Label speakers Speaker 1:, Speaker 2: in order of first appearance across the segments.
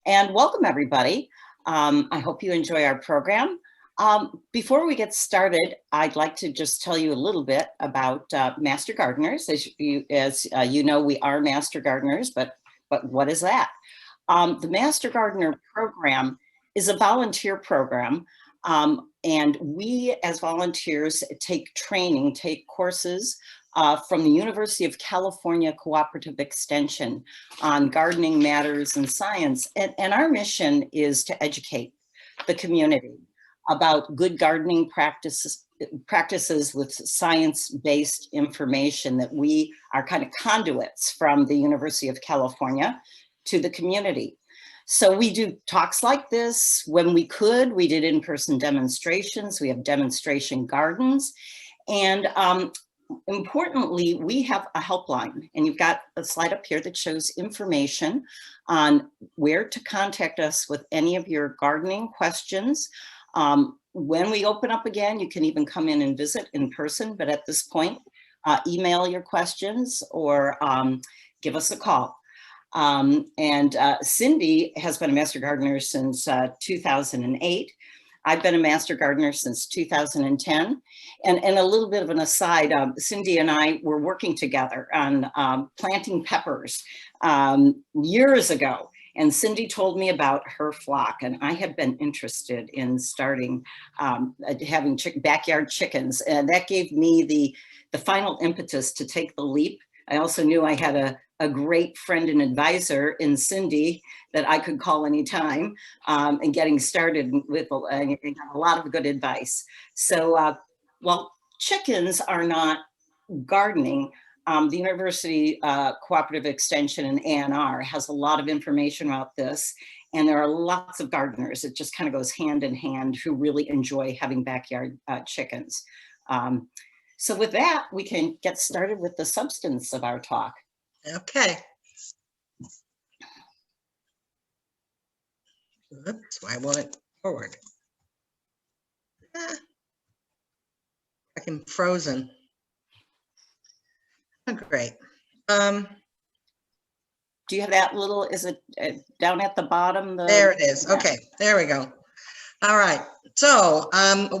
Speaker 1: and welcome everybody. I hope you enjoy our program. Before we get started, I'd like to just tell you a little bit about Master Gardeners. As you know, we are Master Gardeners, but what is that? The Master Gardener program is a volunteer program, and we as volunteers take training, take courses from the University of California Cooperative Extension on gardening matters and science. And our mission is to educate the community about good gardening practices with science-based information, that we are kind of conduits from the University of California to the community. So we do talks like this when we could. We did in-person demonstrations. We have demonstration gardens. And importantly, we have a helpline, and you've got a slide up here that shows information on where to contact us with any of your gardening questions. When we open up again, you can even come in and visit in person, but at this point, email your questions or give us a call. Cindy has been a Master Gardener since 2008. I've been a Master Gardener since 2010. And a little bit of an aside, Cindy and I were working together on planting peppers years ago. And Cindy told me about her flock, and I had been interested in starting having backyard chickens. And that gave me the final impetus to take the leap. I also knew I had a great friend and advisor in Cindy that I could call anytime, and getting started with a lot of good advice. So, well, chickens are not gardening. The University Cooperative Extension in ANR has a lot of information about this, and there are lots of gardeners. It just kind of goes hand in hand who really enjoy having backyard chickens. So with that, we can get started with the substance of our talk.
Speaker 2: Okay. Oops, why won't it forward? I'm frozen. Oh, great.
Speaker 1: Do you have that little, is it down at the bottom?
Speaker 2: There it is. Okay, there we go. All right. So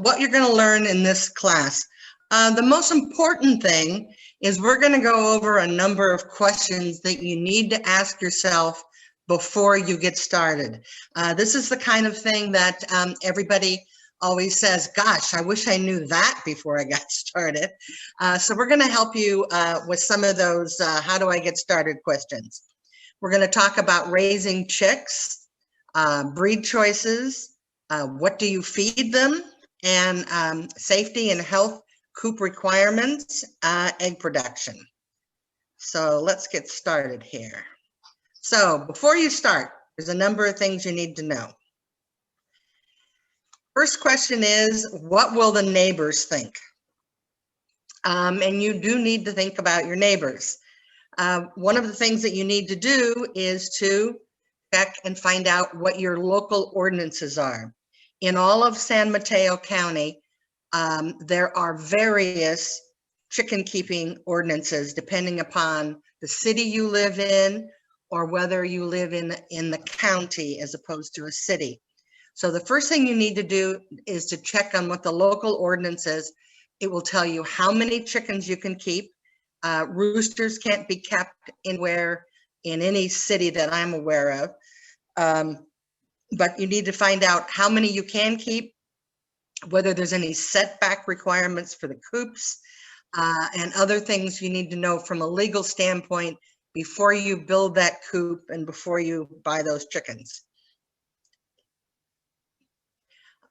Speaker 2: what you're going to learn in this class, the most important thing is we're going to go over a number of questions that you need to ask yourself before you get started. This is the kind of thing that everybody always says, gosh, I wish I knew that before I got started. So we're going to help you with some of those how do I get started questions. We're going to talk about raising chicks, breed choices, what do you feed them, and safety and health coop requirements, egg production. So let's get started here. So before you start, there's a number of things you need to know. First question is, what will the neighbors think? And you do need to think about your neighbors. One of the things that you need to do is to check and find out what your local ordinances are. In all of San Mateo County, there are various chicken keeping ordinances depending upon the city you live in or whether you live in the county as opposed to a city. So the first thing you need to do is to check on what the local ordinance is. It will tell you how many chickens you can keep. Roosters can't be kept anywhere in any city that I'm aware of. But you need to find out how many you can keep, whether there's any setback requirements for the coops, and other things you need to know from a legal standpoint before you build that coop and before you buy those chickens.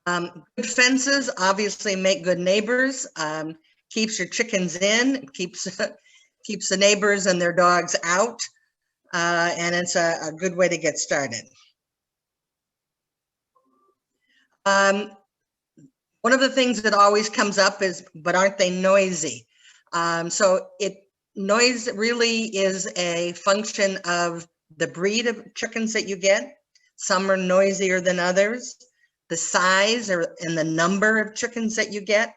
Speaker 2: Good fences obviously make good neighbors, keeps your chickens in, keeps the neighbors and their dogs out, and it's a good way to get started. One of the things that always comes up is, but aren't they noisy? Noise really is a function of the breed of chickens that you get. Some are noisier than others. The size and the number of chickens that you get,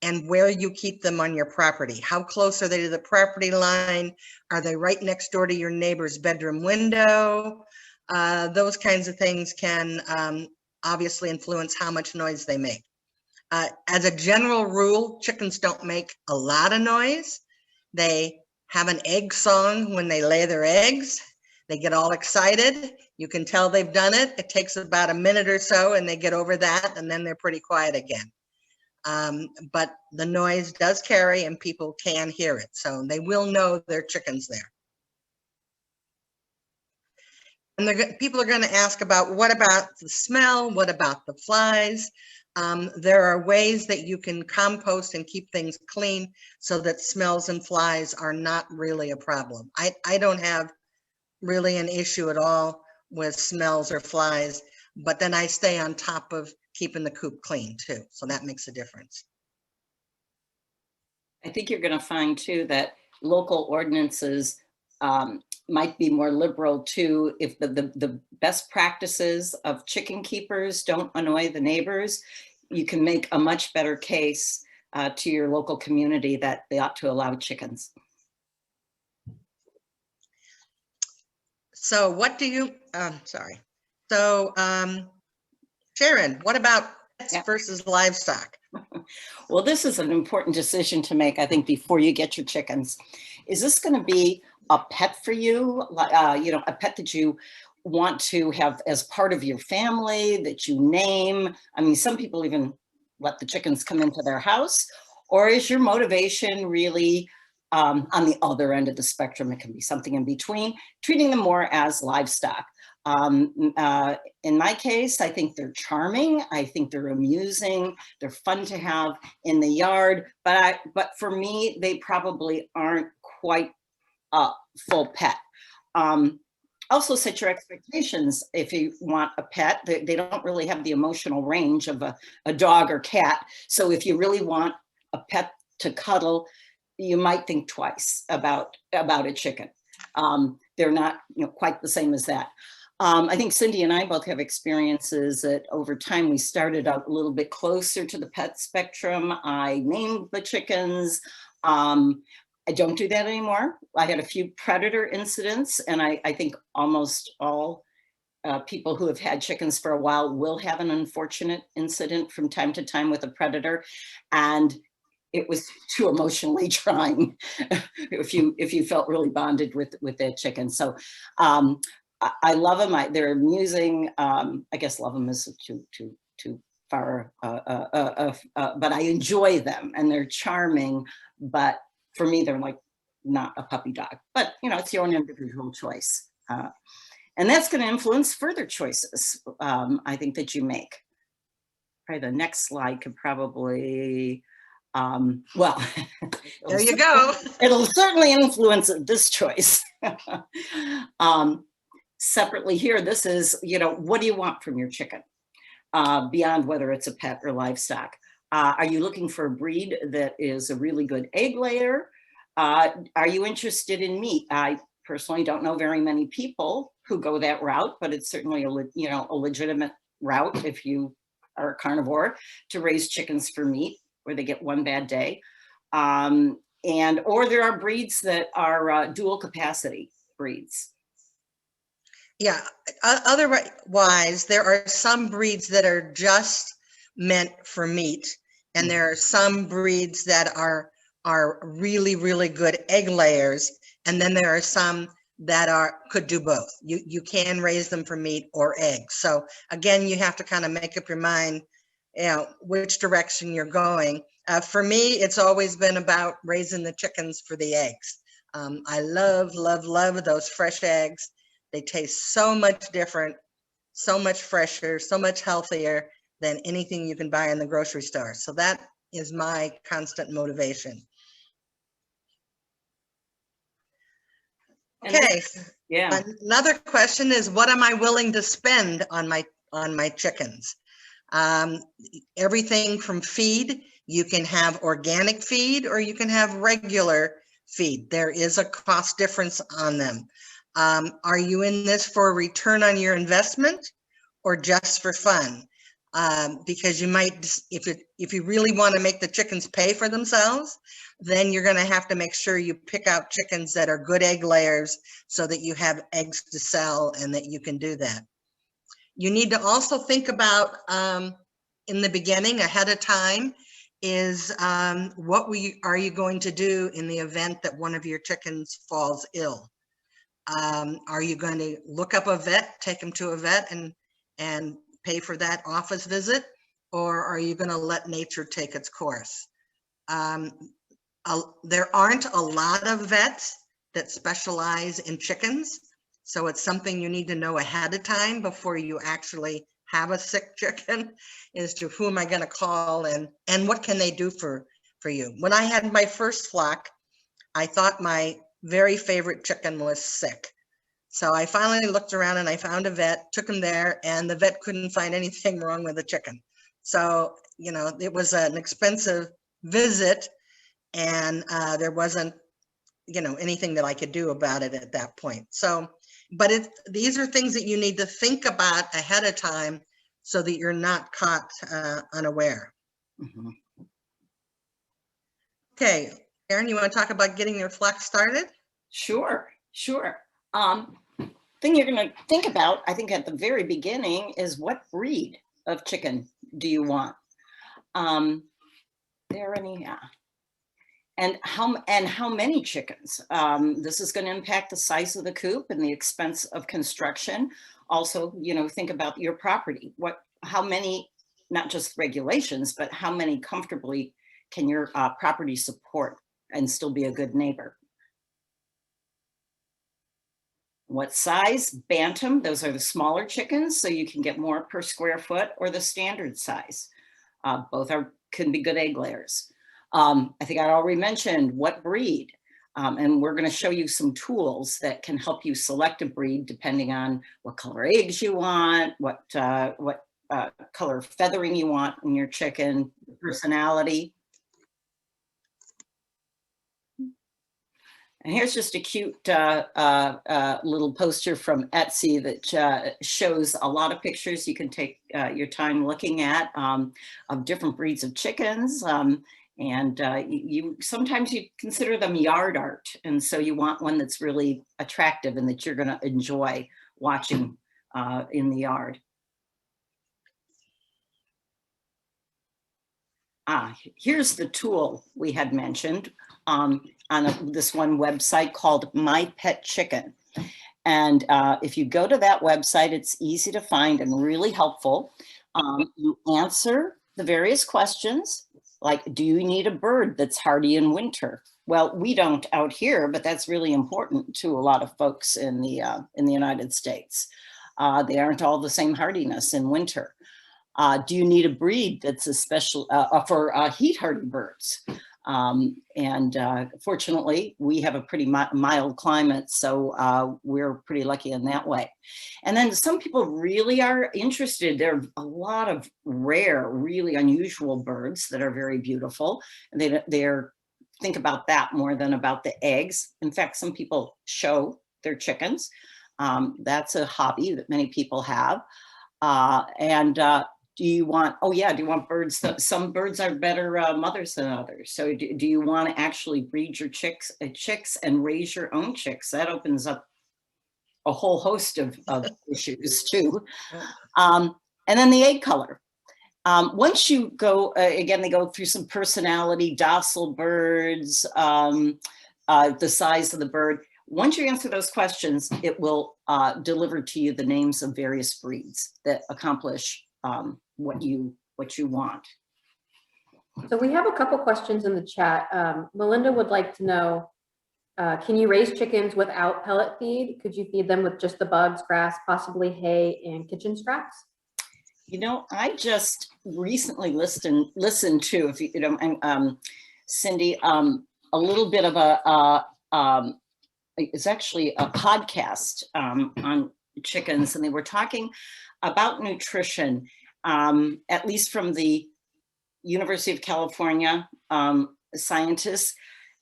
Speaker 2: and where you keep them on your property. How close are they to the property line? Are they right next door to your neighbor's bedroom window? those kinds of things can obviously influence how much noise they make. As a general rule, chickens don't make a lot of noise. They have an egg song when they lay their eggs. They get all excited. You can tell they've done it. It takes about a minute or so and they get over that, and then they're pretty quiet again. But the noise does carry and people can hear it. So they will know there are chickens there. And people are going to ask about, what about the smell? What about the flies? There are ways that you can compost and keep things clean so that smells and flies are not really a problem. I don't have really an issue at all with smells or flies, but then I stay on top of keeping the coop clean too. So that makes a difference.
Speaker 1: I think you're going to find too that local ordinances might be more liberal too. If the best practices of chicken keepers don't annoy the neighbors, you can make a much better case to your local community that they ought to allow chickens.
Speaker 2: So what do you, So Sharon, what about pets versus livestock?
Speaker 1: Well, this is an important decision to make, I think, before you get your chickens. Is this going to be a pet for you? You know, a pet that you want to have as part of your family, that you name? I mean, some people even let the chickens come into their house. Or is your motivation really on the other end of the spectrum? It can be something in between, treating them more as livestock. In my case, I think they're charming. I think they're amusing. They're fun to have in the yard. But for me, they probably aren't quite a full pet. Also set your expectations. If you want a pet, they don't really have the emotional range of a dog or cat. So if you really want a pet to cuddle, you might think twice about a chicken. They're not, you know, quite the same as that. I think Cindy and I both have experiences that over time we started out a little bit closer to the pet spectrum. I named the chickens. I don't do that anymore. I had a few predator incidents, and I think almost all people who have had chickens for a while will have an unfortunate incident from time to time with a predator. And it was too emotionally trying if you felt really bonded with that chicken. So I love them. They're amusing. I guess love them is too far, but I enjoy them and they're charming. But for me, they're like not a puppy dog. But you know, it's your own individual choice, and that's going to influence further choices. I think that you make. Probably the next slide could probably. Well,
Speaker 2: there you go.
Speaker 1: It'll certainly influence this choice. Separately here, this is, you know, what do you want from your chicken? Beyond whether it's a pet or livestock. Are you looking for a breed that is a really good egg layer? Are you interested in meat? I personally don't know very many people who go that route, but it's certainly a legitimate route if you are a carnivore to raise chickens for meat, where they get one bad day. Or there are breeds that are dual capacity breeds.
Speaker 2: Yeah, otherwise, there are some breeds that are just meant for meat, and there are some breeds that are really, really good egg layers, and then there are some that could do both. You can raise them for meat or eggs. So again, you have to kind of make up your mind, you know, which direction you're going. For me, it's always been about raising the chickens for the eggs. I love, love, love those fresh eggs. They taste so much different, so much fresher, so much healthier than anything you can buy in the grocery store. So that is my constant motivation. Okay.
Speaker 1: Yeah.
Speaker 2: Another question is, what am I willing to spend on my chickens? Everything from feed. You can have organic feed or you can have regular feed. There is a cost difference on them. Are you in this for a return on your investment or just for fun? because you might, if you really want to make the chickens pay for themselves, then you're going to have to make sure you pick out chickens that are good egg layers so that you have eggs to sell and that you can do that. You need to also think about in the beginning, ahead of time, is what are you going to do in the event that one of your chickens falls ill? Are you going to look up a vet, take them to a vet and pay for that office visit? Or are you going to let nature take its course? There aren't a lot of vets that specialize in chickens. So it's something you need to know ahead of time before you actually have a sick chicken, as to who am I going to call and what can they do for you. When I had my first flock, I thought my very favorite chicken was sick. So I finally looked around and I found a vet, took him there, and the vet couldn't find anything wrong with the chicken. So, you know, it was an expensive visit, and there wasn't, you know, anything that I could do about it at that point. So, but these are things that you need to think about ahead of time so that you're not caught unaware.
Speaker 1: Mm-hmm.
Speaker 2: Okay, Sharon, you want to talk about getting your flock started?
Speaker 1: Sure. Thing you're going to think about, I think at the very beginning, is what breed of chicken do you want? There any, and how many chickens? This is going to impact the size of the coop and the expense of construction. Also, you know, think about your property. How many, not just regulations, but how many comfortably can your property support and still be a good neighbor? What size? Bantam, those are the smaller chickens, so you can get more per square foot, or the standard size. Both can be good egg layers. I think I already mentioned what breed, and we're going to show you some tools that can help you select a breed depending on what color eggs you want, what color feathering you want in your chicken, personality. And here's just a cute little poster from Etsy that shows a lot of pictures you can take your time looking at of different breeds of chickens. Sometimes you consider them yard art. And so you want one that's really attractive and that you're going to enjoy watching in the yard. Here's the tool we had mentioned on this one website called My Pet Chicken. And if you go to that website, it's easy to find and really helpful. You answer the various questions, like, do you need a bird that's hardy in winter? Well, we don't out here, but that's really important to a lot of folks in the United States. They aren't all the same hardiness in winter. Do you need a breed that's a special for heat hardy birds? Fortunately, we have a pretty mild climate, so we're pretty lucky in that way. And then some people really are interested. There are a lot of rare, really unusual birds that are very beautiful. And they're think about that more than about the eggs. In fact, some people show their chickens. That's a hobby that many people have. Do you want birds? Some birds are better mothers than others. So do you want to actually breed your chicks and raise your own chicks? That opens up a whole host of issues too. And then the egg color. Once you go, again, they go through some personality, docile birds, the size of the bird. Once you answer those questions, it will deliver to you the names of various breeds that accomplish what you want.
Speaker 3: So we have a couple questions in the chat. Melinda would like to know, can you raise chickens without pellet feed? Could you feed them with just the bugs, grass, possibly hay and kitchen scraps?
Speaker 1: You know, I just recently listened to, if you know, Cindy, a little bit of it's actually a podcast on chickens, and they were talking about nutrition, at least from the University of California scientists.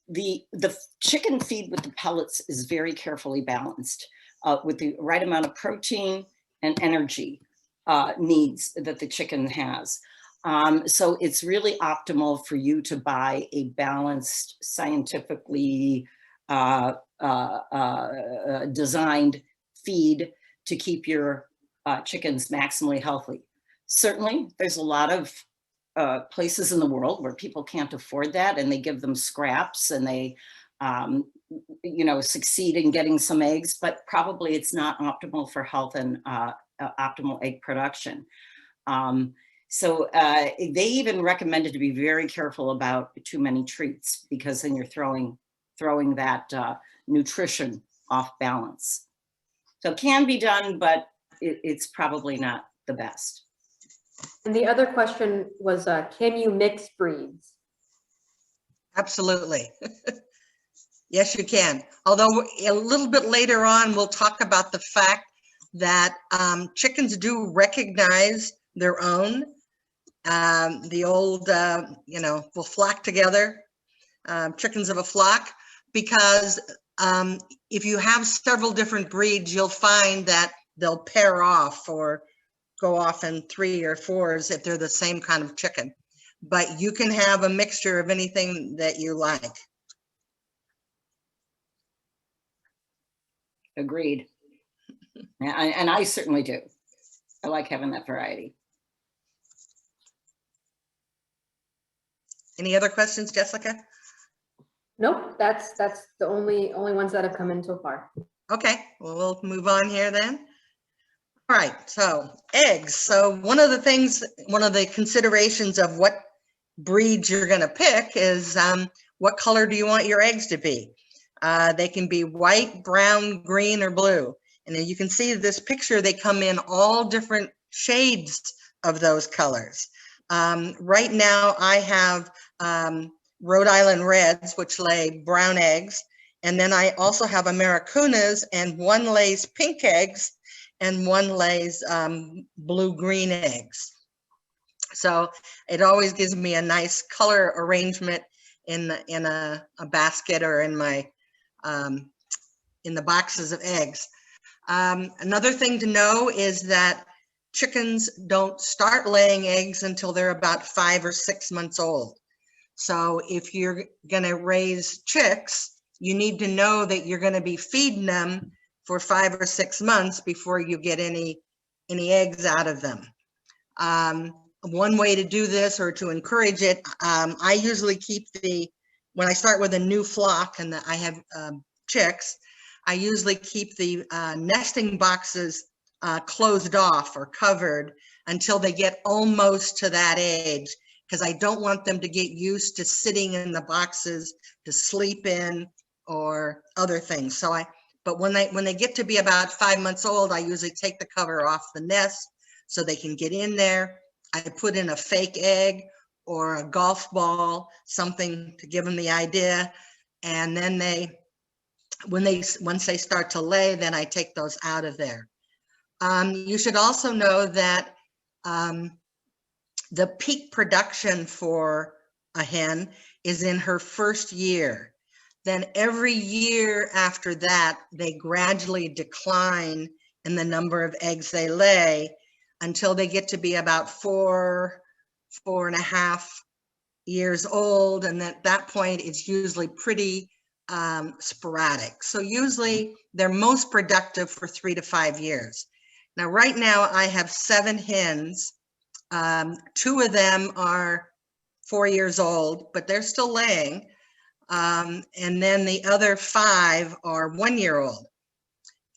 Speaker 1: The chicken feed with the pellets is very carefully balanced with the right amount of protein and energy. needs that the chicken has. So it's really optimal for you to buy a balanced, scientifically designed feed to keep your chickens maximally healthy. Certainly, there's a lot of places in the world where people can't afford that, and they give them scraps, and they succeed in getting some eggs, but probably it's not optimal for health and optimal egg production. So they even recommended to be very careful about too many treats, because then you're throwing that nutrition off balance. So it can be done, but it's probably not the best.
Speaker 3: And the other question was, can you mix breeds?
Speaker 2: Absolutely. Yes, you can. Although a little bit later on, we'll talk about the fact that chickens do recognize their own. The old, will flock together, chickens of a flock, because if you have several different breeds, you'll find that they'll pair off or go off in 3 or 4s if they're the same kind of chicken. But you can have a mixture of anything that you like.
Speaker 1: Agreed. And I certainly do. I like having that variety.
Speaker 2: Any other questions, Jessica?
Speaker 3: Nope, that's the only ones that have come in so far.
Speaker 2: Okay, well, we'll move on here then. All right, so eggs. So one of the considerations of what breeds you're going to pick is what color do you want your eggs to be? They can be white, brown, green, or blue. And then you can see this picture, they come in all different shades of those colors. Right now I have Rhode Island Reds, which lay brown eggs. And then I also have Americanas, and one lays pink eggs and one lays blue-green eggs. So it always gives me a nice color arrangement in a basket or in my in the boxes of eggs. Another thing to know is that chickens don't start laying eggs until they're about 5 or 6 months old. So if you're going to raise chicks, you need to know that you're going to be feeding them for 5 or 6 months before you get any eggs out of them. One way to do this, or to encourage it, I usually keep when I start with a new flock and I have chicks, I usually keep the nesting boxes closed off or covered until they get almost to that age, because I don't want them to get used to sitting in the boxes to sleep in or other things. But when they get to be about 5 months old, I usually take the cover off the nest so they can get in there. I put in a fake egg or a golf ball, something to give them the idea. And then once they start to lay, then I take those out of there. You should also know that the peak production for a hen is in her first year. Then every year after that, they gradually decline in the number of eggs they lay until they get to be about 4.5 years old. And at that point, it's usually pretty sporadic. So usually they're most productive for 3 to 5 years. Now, right now I have 7 hens. 2 of them are 4 years old, but they're still laying. And then the other 5 are 1 year old.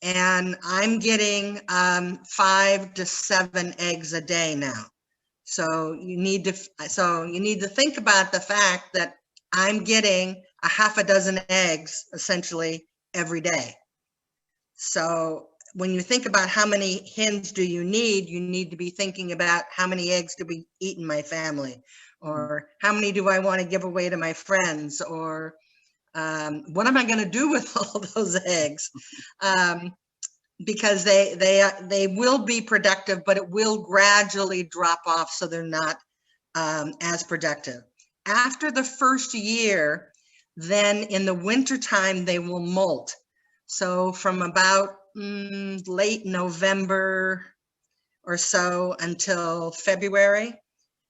Speaker 2: And I'm getting 5 to 7 eggs a day now. So you need to think about the fact that I'm getting a half a dozen eggs essentially every day. So when you think about how many hens do you need to be thinking about how many eggs do we eat in my family, or how many do I want to give away to my friends, or what am I going to do with all those eggs? Because they will be productive, but it will gradually drop off, so they're not as productive. After the first year, then in the wintertime, they will molt. So from about late November, or so until February.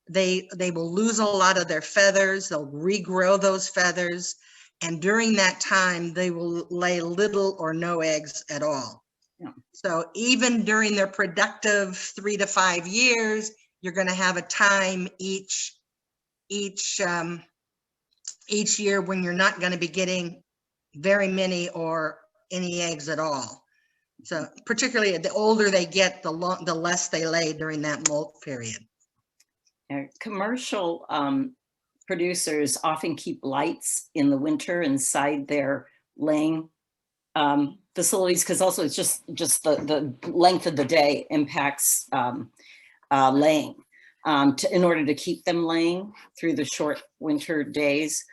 Speaker 2: They will lose a lot of their feathers. They'll regrow those feathers. And during that time, they will lay little or no eggs at all.
Speaker 1: Yeah.
Speaker 2: So even during their productive 3 to 5 years, you're going to have a time each year when you're not going to be getting very many or any eggs at all. So particularly the older they get, the less they lay during that molt period.
Speaker 1: Commercial producers often keep lights in the winter inside their laying facilities, because also it's just the length of the day impacts laying. In order to keep them laying through the short winter days.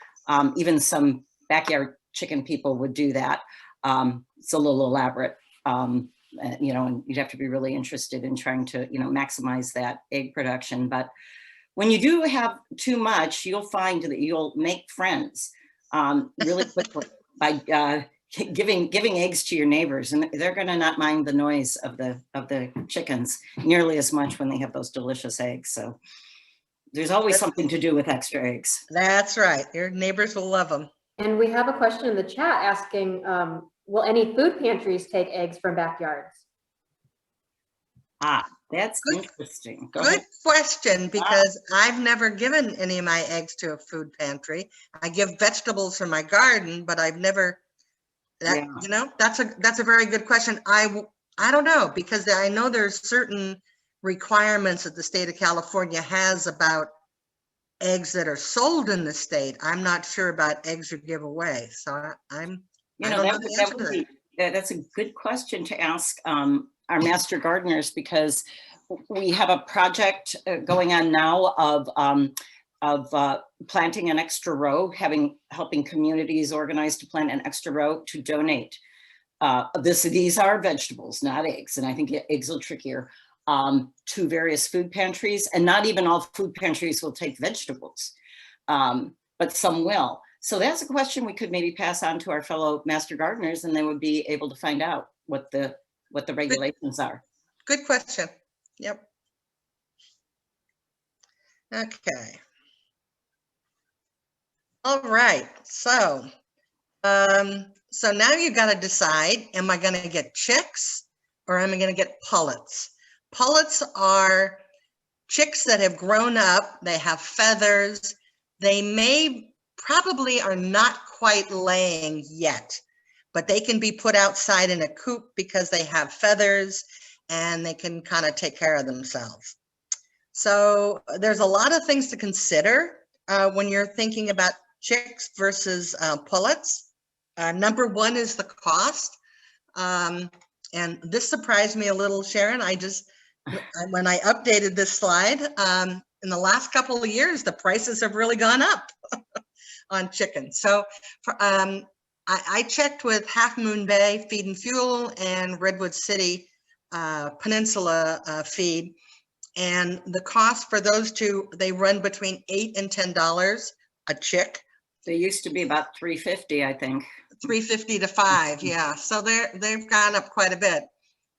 Speaker 1: Even some backyard chicken people would do that. It's a little elaborate, and you'd have to be really interested in trying to, maximize that egg production. But when you do have too much, you'll find that you'll make friends really quickly by giving eggs to your neighbors, and they're going to not mind the noise of the chickens nearly as much when they have those delicious eggs. So there's always something to do with extra eggs.
Speaker 2: That's right. Your neighbors will love them. And
Speaker 3: we have a question in the chat asking, will any food pantries take eggs from backyards?
Speaker 1: That's interesting.
Speaker 2: Good question, because I've never given any of my eggs to a food pantry. I give vegetables from my garden, but I've never, that's a very good question. I don't know, because I know there's certain requirements that the state of California has about eggs that are sold in the state. I'm not sure about eggs you give away. So
Speaker 1: that's a good question to ask our master gardeners, because we have a project going on now of planting an extra row, helping communities organize to plant an extra row to donate. These are vegetables, not eggs, and I think eggs are trickier, to various food pantries, and not even all food pantries will take vegetables, but some will. So that's a question we could maybe pass on to our fellow master gardeners, and they would be able to find out what the regulations are.
Speaker 2: Good question. Yep. Okay. All right. So now you got to decide, am I going to get chicks or am I going to get pullets? Pullets are chicks that have grown up. They have feathers. They probably are not quite laying yet, but they can be put outside in a coop because they have feathers and they can kind of take care of themselves. So there's a lot of things to consider when you're thinking about chicks versus pullets. Number one is the cost. And this surprised me a little, Sharon. When I updated this slide, in the last couple of years, the prices have really gone up on chicken. So I checked with Half Moon Bay Feed and Fuel and Redwood City Peninsula Feed, and the cost for those two, they run between $8 and $10 a chick.
Speaker 1: They used to be about $3.50, I think.
Speaker 2: $3.50 to $5, yeah. So they've gone up quite a bit.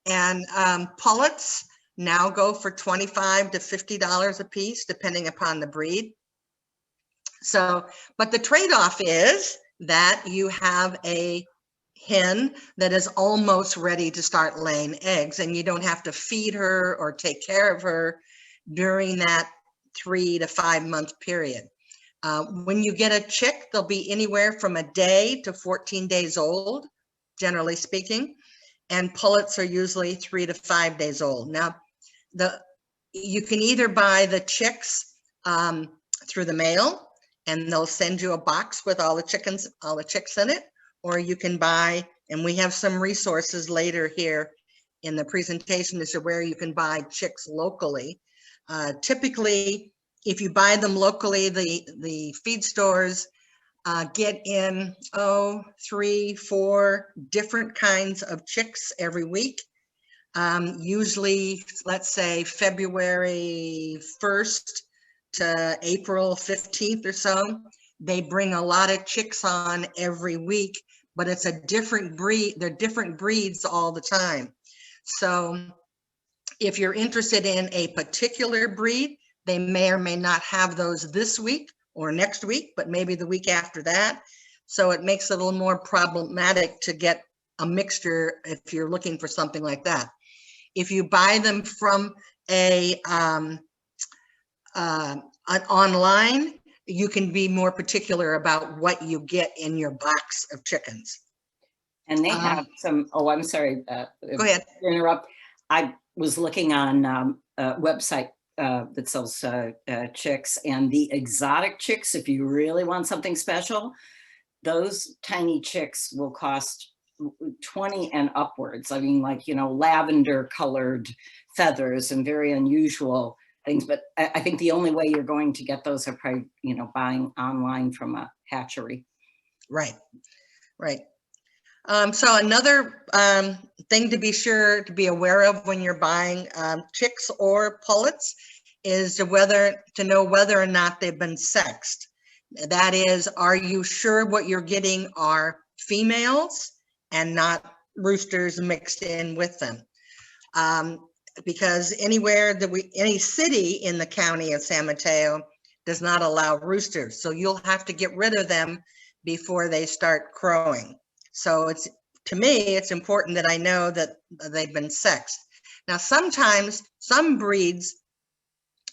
Speaker 2: And pullets now go for $25 to $50 a piece, depending upon the breed. So, but the trade-off is that you have a hen that is almost ready to start laying eggs, and you don't have to feed her or take care of her during that 3 to 5 month period. When you get a chick, they'll be anywhere from a day to 14 days old, generally speaking, and pullets are usually 3 to 5 days old. Now, you can either buy the chicks through the mail, and they'll send you a box with all the chicks in it, or you can buy, and we have some resources later here in the presentation as to where you can buy chicks locally. Typically, if you buy them locally, the feed stores get in 3, 4 different kinds of chicks every week. Usually, let's say February 1st to April 15th or so. They bring a lot of chicks on every week, but it's a different breed. They're different breeds all the time. So If you're interested in a particular breed, they may or may not have those this week or next week, but maybe the week after that. So it makes it a little more problematic to get a mixture if you're looking for something like that. If you buy them from online, you can be more particular about what you get in your box of chickens.
Speaker 1: And they have some, oh, I'm sorry.
Speaker 2: Go ahead.
Speaker 1: To interrupt. I was looking on a website that sells chicks, and the exotic chicks, if you really want something special, those tiny chicks will cost 20 and upwards. I mean, like, you know, lavender colored feathers and very unusual things. But I think the only way you're going to get those are probably, you know, buying online from a hatchery.
Speaker 2: Right, right. So another thing to be sure to be aware of when you're buying chicks or pullets is to know whether or not they've been sexed. That is, are you sure what you're getting are females and not roosters mixed in with them? Because anywhere that any city in the county of San Mateo does not allow roosters. So you'll have to get rid of them before they start crowing. So to me, it's important that I know that they've been sexed. Now, sometimes some breeds,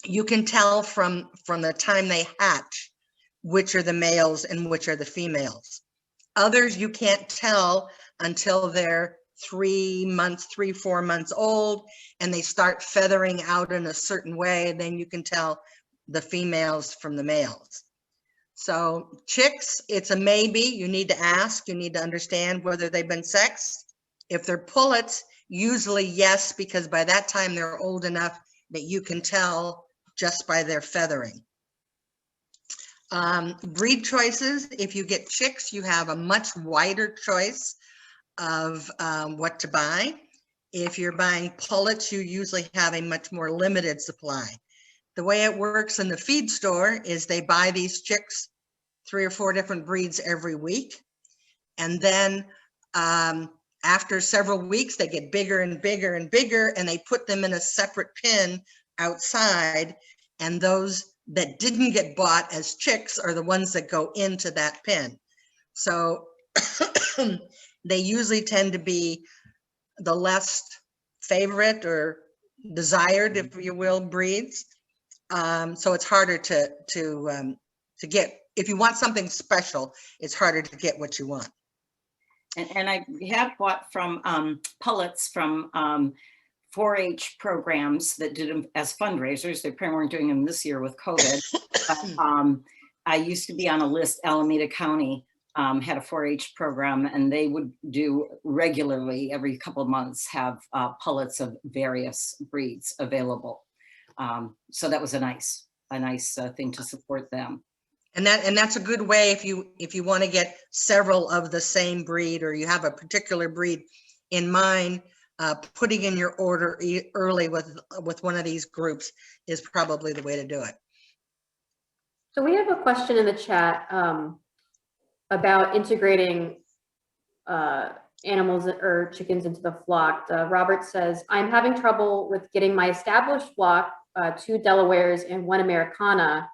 Speaker 2: you can tell from the time they hatch, which are the males and which are the females. Others you can't tell until they're 3 months, 4 months old, and they start feathering out in a certain way. Then you can tell the females from the males. So chicks, it's a maybe. You need to ask, you need to understand whether they've been sexed. If they're pullets, usually yes, because by that time they're old enough that you can tell just by their feathering. Breed choices, if you get chicks, you have a much wider choice of what to buy. If you're buying pullets, you usually have a much more limited supply. The way it works in the feed store is they buy these chicks, 3 or 4 different breeds every week. And then after several weeks, they get bigger and bigger and bigger, and they put them in a separate pen outside. And those that didn't get bought as chicks are the ones that go into that pen. So they usually tend to be the less favorite or desired, if you will, breeds. So it's harder to get. If you want something special, it's harder to get what you want.
Speaker 1: And I have bought from pullets from 4-H programs that did them as fundraisers. They probably weren't doing them this year with COVID. But, I used to be on a list. Alameda County had a 4-H program, and they would do regularly every couple of months have pullets of various breeds available. So that was a nice thing to support them.
Speaker 2: And that's a good way if you want to get several of the same breed, or you have a particular breed in mind. Putting in your order early with one of these groups is probably the way to do it.
Speaker 3: So we have a question in the chat about integrating animals or chickens into the flock. Robert says, I'm having trouble with getting my established flock, 2 Delawares and 1 Americana,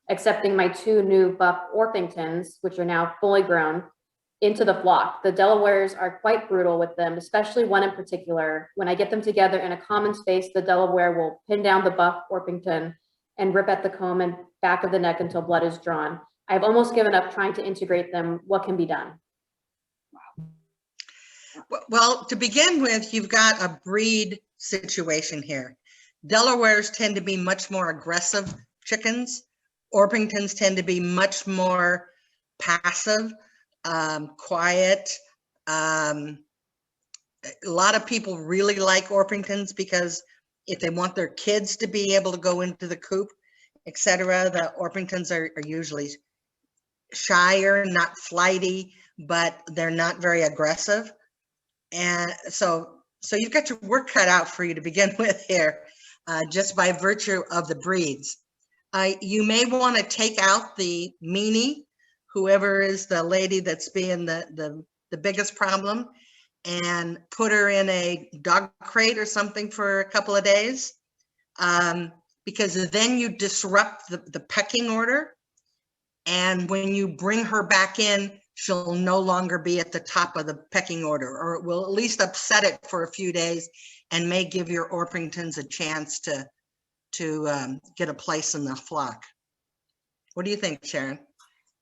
Speaker 3: accepting my 2 new buck Orpingtons, which are now fully grown, into the flock. The Delawares are quite brutal with them, especially one in particular. When I get them together in a common space, the Delaware will pin down the buck Orpington and rip at the comb and back of the neck until blood is drawn. I've almost given up trying to integrate them. What can be done?
Speaker 2: Well, to begin with, you've got a breed situation here. Delawares tend to be much more aggressive chickens. Orpingtons tend to be much more passive, quiet. A lot of people really like Orpingtons because if they want their kids to be able to go into the coop, etc., the Orpingtons are usually shyer, not flighty, but they're not very aggressive. And so you've got your work cut out for you to begin with here, just by virtue of the breeds. You may want to take out the meanie, whoever is the lady that's being the biggest problem, and put her in a dog crate or something for a couple of days, because then you disrupt the pecking order. And when you bring her back in, she'll no longer be at the top of the pecking order, or it will at least upset it for a few days and may give your Orpingtons a chance to get a place in the flock. What do you think, Sharon?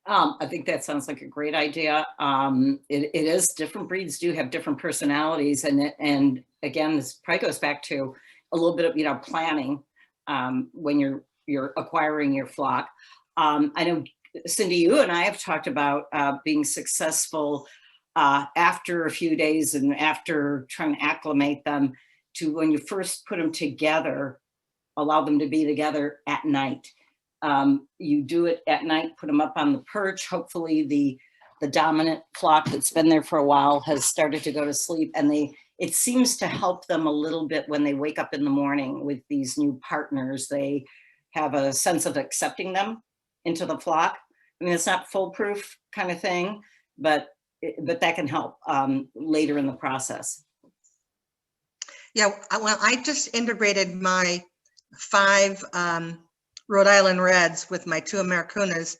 Speaker 1: I think that sounds like a great idea. It is, different breeds do have different personalities, and again, this probably goes back to a little bit of planning when you're acquiring your flock. I know, Cindy, you and I have talked about being successful after a few days and after trying to acclimate them to, when you first put them together, allow them to be together at night. You do it at night, put them up on the perch. Hopefully the dominant flock that's been there for a while has started to go to sleep, and it seems to help them a little bit when they wake up in the morning with these new partners. They have a sense of accepting them into the flock. I mean, it's not foolproof kind of thing, but that can help later in the process.
Speaker 2: Yeah, well, I just integrated my 5 Rhode Island Reds with my 2 Americunas.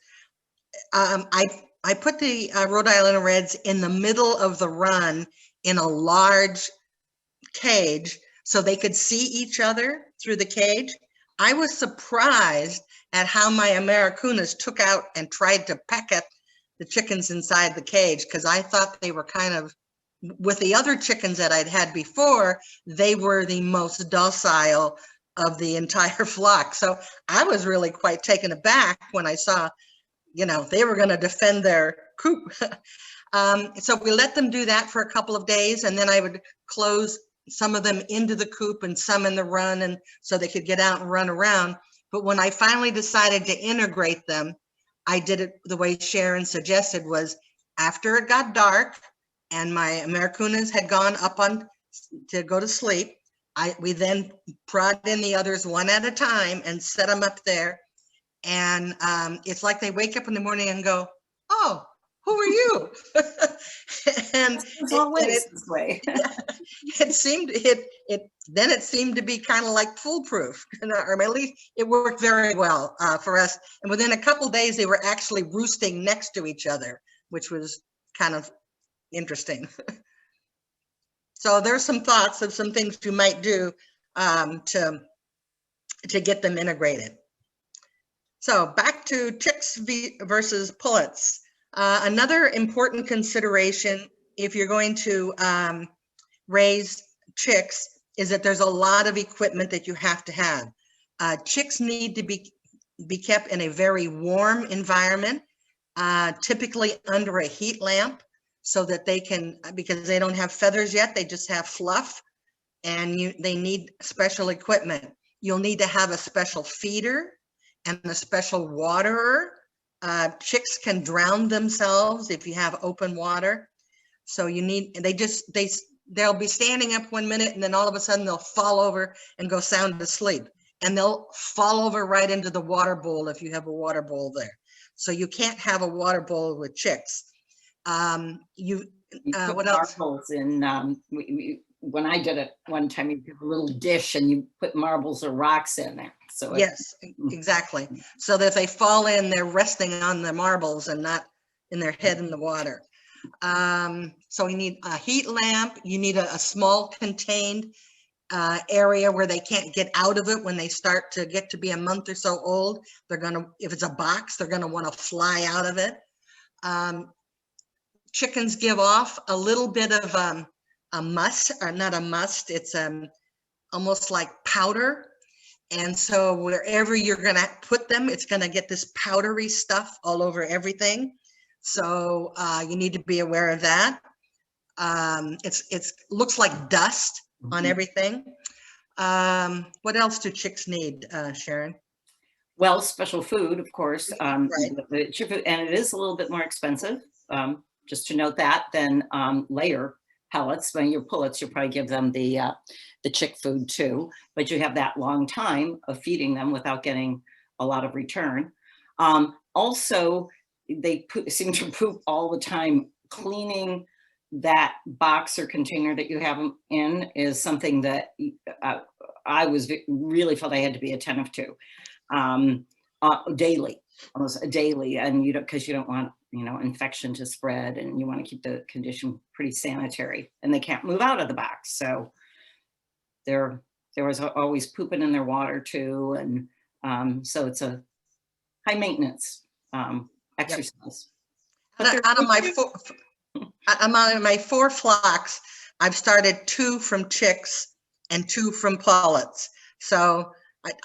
Speaker 2: I put the Rhode Island Reds in the middle of the run in a large cage so they could see each other through the cage. I was surprised at how my Americunas took out and tried to peck at the chickens inside the cage, because I thought they were kind of, with the other chickens that I'd had before, they were the most docile of the entire flock. So I was really quite taken aback when I saw, they were going to defend their coop. So we let them do that for a couple of days, and then I would close some of them into the coop and some in the run, and so they could get out and run around. But when I finally decided to integrate them, I did it the way Sharon suggested, was after it got dark and my Americunas had gone up to go to sleep, we then prod in the others one at a time and set them up there. And it's like they wake up in the morning and go, "Oh, who are you?" And
Speaker 1: it's always this way.
Speaker 2: it seemed to be kind of like foolproof, or at least it worked very well for us. And within a couple days, they were actually roosting next to each other, which was kind of interesting. So there's some thoughts of some things you might do to get them integrated. So back to chicks versus pullets. Another important consideration if you're going to raise chicks is that there's a lot of equipment that you have to have. Chicks need to be kept in a very warm environment, typically under a heat lamp, so that they can, because they don't have feathers yet, they just have fluff, and they need special equipment. You'll need to have a special feeder and a special waterer. Chicks can drown themselves if you have open water. So you need, they'll be standing up one minute and then all of a sudden they'll fall over and go sound asleep. And they'll fall over right into the water bowl if you have a water bowl there. So you can't have a water bowl with chicks.
Speaker 1: You put
Speaker 2: what else?
Speaker 1: marbles in, when I did it one time, you have a little dish and you put marbles or rocks in there. So
Speaker 2: yes, exactly. So that if they fall in, they're resting on the marbles and not in their head in the water. So you need a heat lamp. You need a small contained area where they can't get out of it when they start to get to be a month or so old. They're gonna, if it's a box, they're gonna want to fly out of it. Chickens give off a little bit of a must, or not a must, it's almost like powder. And so wherever you're going to put them, it's going to get this powdery stuff all over everything. So you need to be aware of that. It's looks like dust on everything. What else do chicks need, Sharon?
Speaker 1: Well, special food, of course.
Speaker 2: Right.
Speaker 1: The chick food, and it is a little bit more expensive. Just to note that, than layer pellets. When your pullets, you'll probably give them the chick food too, but you have that long time of feeding them without getting a lot of return. Also, they seem to poop all the time. Cleaning that box or container that you have them in is something that I was really felt I had to be attentive to daily, almost daily, and because you don't want infection to spread, and you want to keep the condition pretty sanitary, and they can't move out of the box, so there was always pooping in their water too, and so it's a high maintenance exercise.
Speaker 2: Yep. Out of my 4 flocks, I've started 2 from chicks and 2 from pullets. So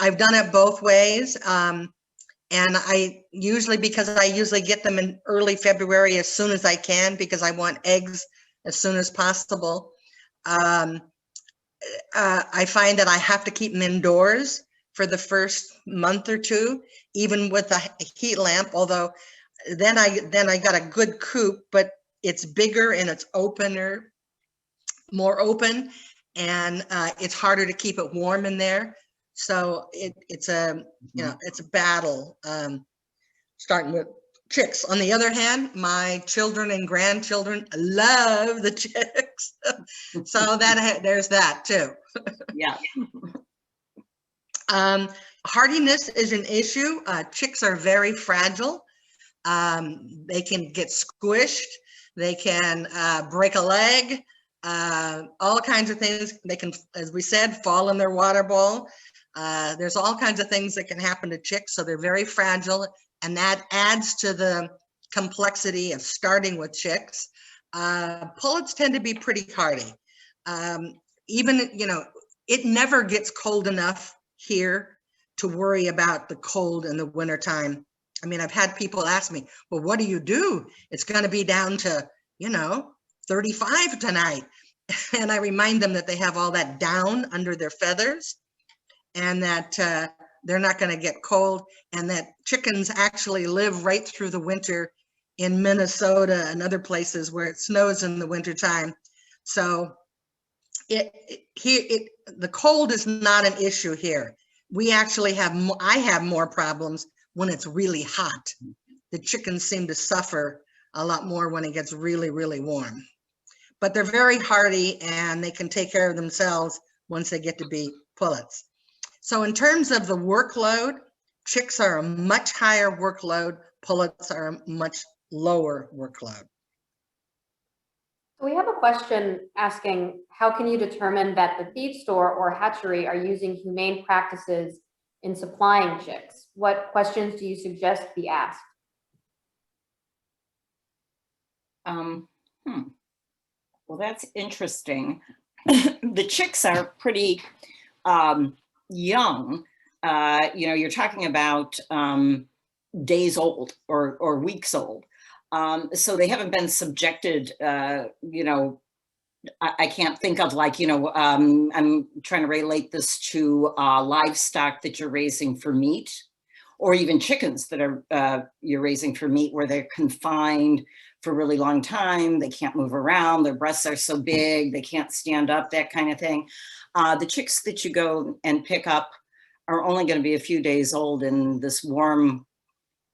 Speaker 2: I've done it both ways. And I usually get them in early February as soon as I can, because I want eggs as soon as possible. I find that I have to keep them indoors for the first month or 2, even with a heat lamp, although then I got a good coop, but it's bigger and it's more open, and it's harder to keep it warm in there. So it's a battle, starting with chicks. On the other hand, my children and grandchildren love the chicks. So there's that too.
Speaker 1: Yeah.
Speaker 2: Hardiness is an issue. Chicks are very fragile. They can get squished. They can break a leg, all kinds of things. They can, as we said, fall in their water bowl. There's all kinds of things that can happen to chicks, so they're very fragile, and that adds to the complexity of starting with chicks. Pullets tend to be pretty hardy. Even, it never gets cold enough here to worry about the cold in the wintertime. I mean, I've had people ask me, well, what do you do? It's going to be down to, 35 tonight. And I remind them that they have all that down under their feathers, and that they're not going to get cold, and that chickens actually live right through the winter in Minnesota and other places where it snows in the wintertime. So the cold is not an issue here. We actually I have more problems when it's really hot. The chickens seem to suffer a lot more when it gets really, really warm. But they're very hardy, and they can take care of themselves once they get to be pullets. So in terms of the workload, chicks are a much higher workload, pullets are a much lower workload.
Speaker 3: We have a question asking, how can you determine that the feed store or hatchery are using humane practices in supplying chicks? What questions do you suggest be asked?
Speaker 1: Well, that's interesting. The chicks are pretty young. You're talking about days old or weeks old. So they haven't been subjected, I can't think of I'm trying to relate this to livestock that you're raising for meat, or even chickens that are you're raising for meat, where they're confined for a really long time. They can't move around. Their breasts are so big, they can't stand up, that kind of thing. The chicks that you go and pick up are only going to be a few days old in this warm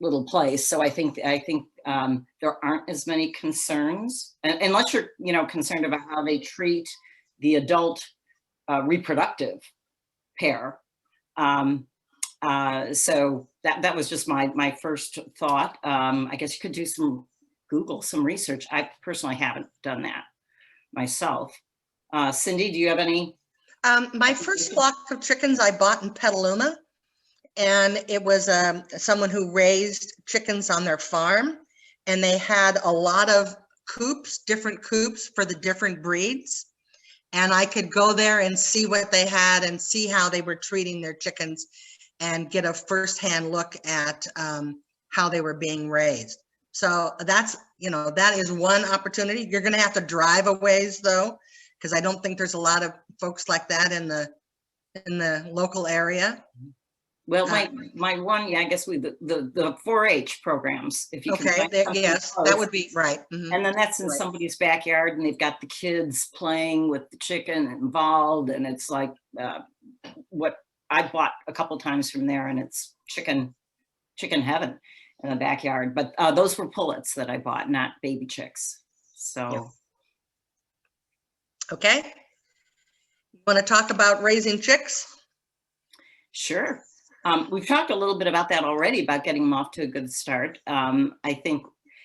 Speaker 1: little place. So I think there aren't as many concerns, unless you're concerned about how they treat the adult reproductive pair. So that was just my first thought. I guess you could do Google some research. I personally haven't done that myself. Cindy, do you have any?
Speaker 2: My first flock of chickens I bought in Petaluma, and it was someone who raised chickens on their farm, and they had a lot of different coops for the different breeds. And I could go there and see what they had and see how they were treating their chickens and get a firsthand look at how they were being raised. So that is one opportunity. You're going to have to drive a ways though, because I don't think there's a lot of folks like that in the local area.
Speaker 1: Well, my one, I guess the 4-H programs, if you can.
Speaker 2: Okay, yes,
Speaker 1: close.
Speaker 2: That would be right. Mm-hmm.
Speaker 1: And then that's in somebody's backyard, and they've got the kids playing with the chicken involved, and it's like what I bought a couple times from there, and it's chicken heaven in the backyard. But those were pullets that I bought, not baby chicks. So
Speaker 2: Okay. You want to talk about raising chicks?
Speaker 1: Sure. We've talked a little bit about that already, about getting them off to a good start. I think,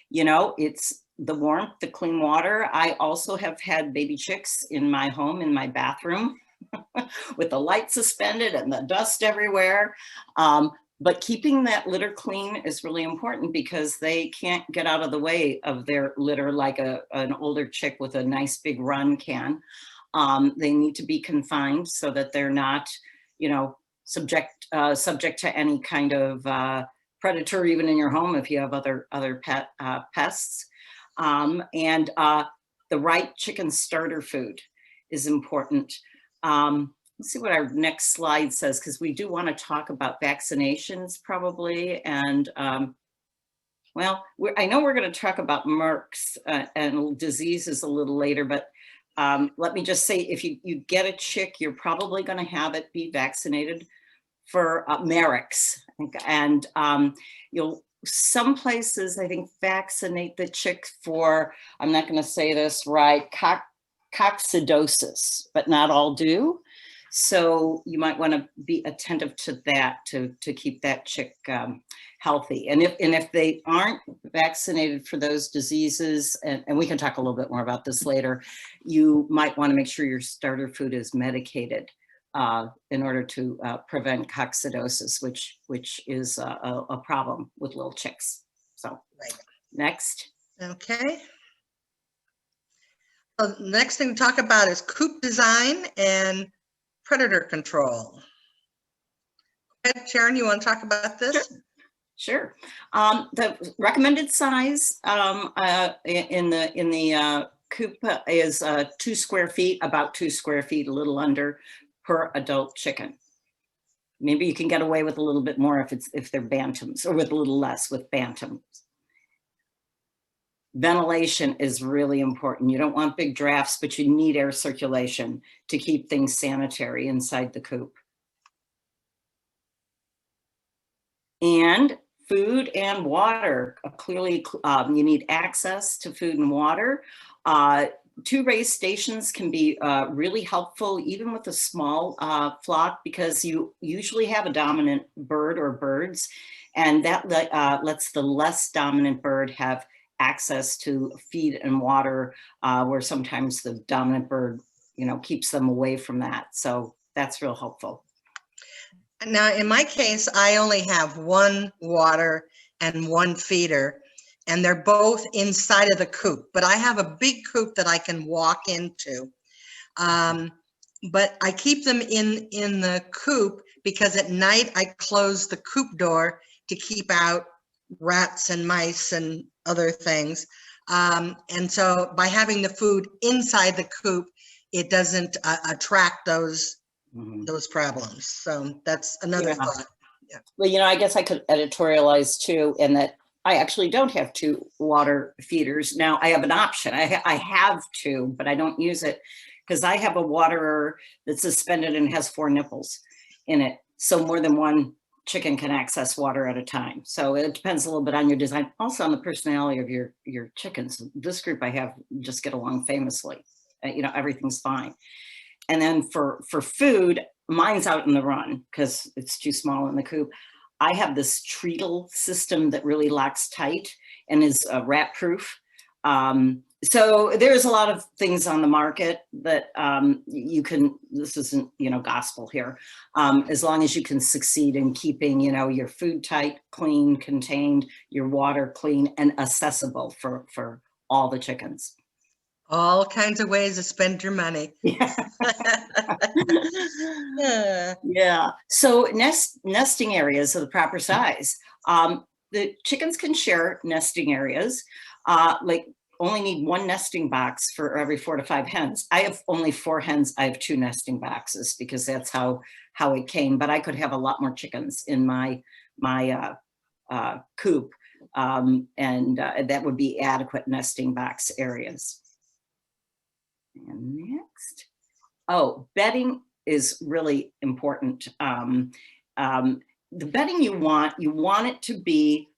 Speaker 1: you know, it's the warmth, the clean water. I also have had baby chicks in my home, in my bathroom, with the light suspended and the dust everywhere. But keeping that litter clean is really important because they can't get out of the way of their litter like an older chick with a nice big run can. They need to be confined so that they're not, you know, subject to any kind of predator, even in your home if you have other pests. And the right chicken starter food is important. Let's see what our next slide says, because we do want to talk about vaccinations probably. And well, I know we're going to talk about Merck's and diseases a little later, but let me just say, if you get a chick, you're probably going to have it be vaccinated for Merrick's. And you'll, some places, I think, vaccinate the chick for, I'm not going to say this right, coccidosis, but not all do. So you might want to be attentive to that to keep that chick healthy. And if they aren't vaccinated for those diseases, and we can talk a little bit more about this later, you might want to make sure your starter food is medicated in order to prevent coccidosis, which is a problem with little chicks. So
Speaker 2: Right.
Speaker 1: Next.
Speaker 2: Okay. The next thing to talk about is coop design and predator control. Go ahead, Sharon, you want to talk about this?
Speaker 1: Sure. The recommended size in the coop is 2 square feet, about 2 square feet, a little under, per adult chicken. Maybe you can get away with a little bit more if they're bantams, or with a little less with bantams. Ventilation is really important. You don't want big drafts, but you need air circulation to keep things sanitary inside the coop. And food and water. Clearly, you need access to food and water. 2 raised stations can be really helpful, even with a small flock, because you usually have a dominant bird or birds, and that lets the less dominant bird have access to feed and water, where sometimes the dominant bird, you know, keeps them away from that. So that's real helpful.
Speaker 2: Now, in my case, I only have 1 water and 1 feeder, and they're both inside of the coop, but I have a big coop that I can walk into. But I keep them in the coop because at night I close the coop door to keep out rats and mice and other things. And so by having the food inside the coop, it doesn't attract those problems. So that's another thought. Yeah.
Speaker 1: Well, you know, I guess I could editorialize too, in that I actually don't have 2 water feeders. Now I have an option. I have 2, but I don't use it because I have a waterer that's suspended and has 4 nipples in it. So more than one chicken can access water at a time. So it depends a little bit on your design, also on the personality of your chickens. This group I have just get along famously. You know, everything's fine. And then for food, mine's out in the run because it's too small in the coop. I have this treacle system that really locks tight and is rat proof. So there's a lot of things on the market that you can, this isn't, you know, gospel here, as long as you can succeed in keeping, you know, your food tight, clean, contained, your water clean and accessible for all the chickens.
Speaker 2: All kinds of ways to spend your money.
Speaker 1: Yeah. Yeah. So nesting areas of the proper size. The chickens can share nesting areas. Like only need 1 nesting box for every 4 to 5 hens. I have only 4 hens. I have 2 nesting boxes because that's how it came. But I could have a lot more chickens in my coop, and that would be adequate nesting box areas. And next, bedding is really important. The bedding you want it to be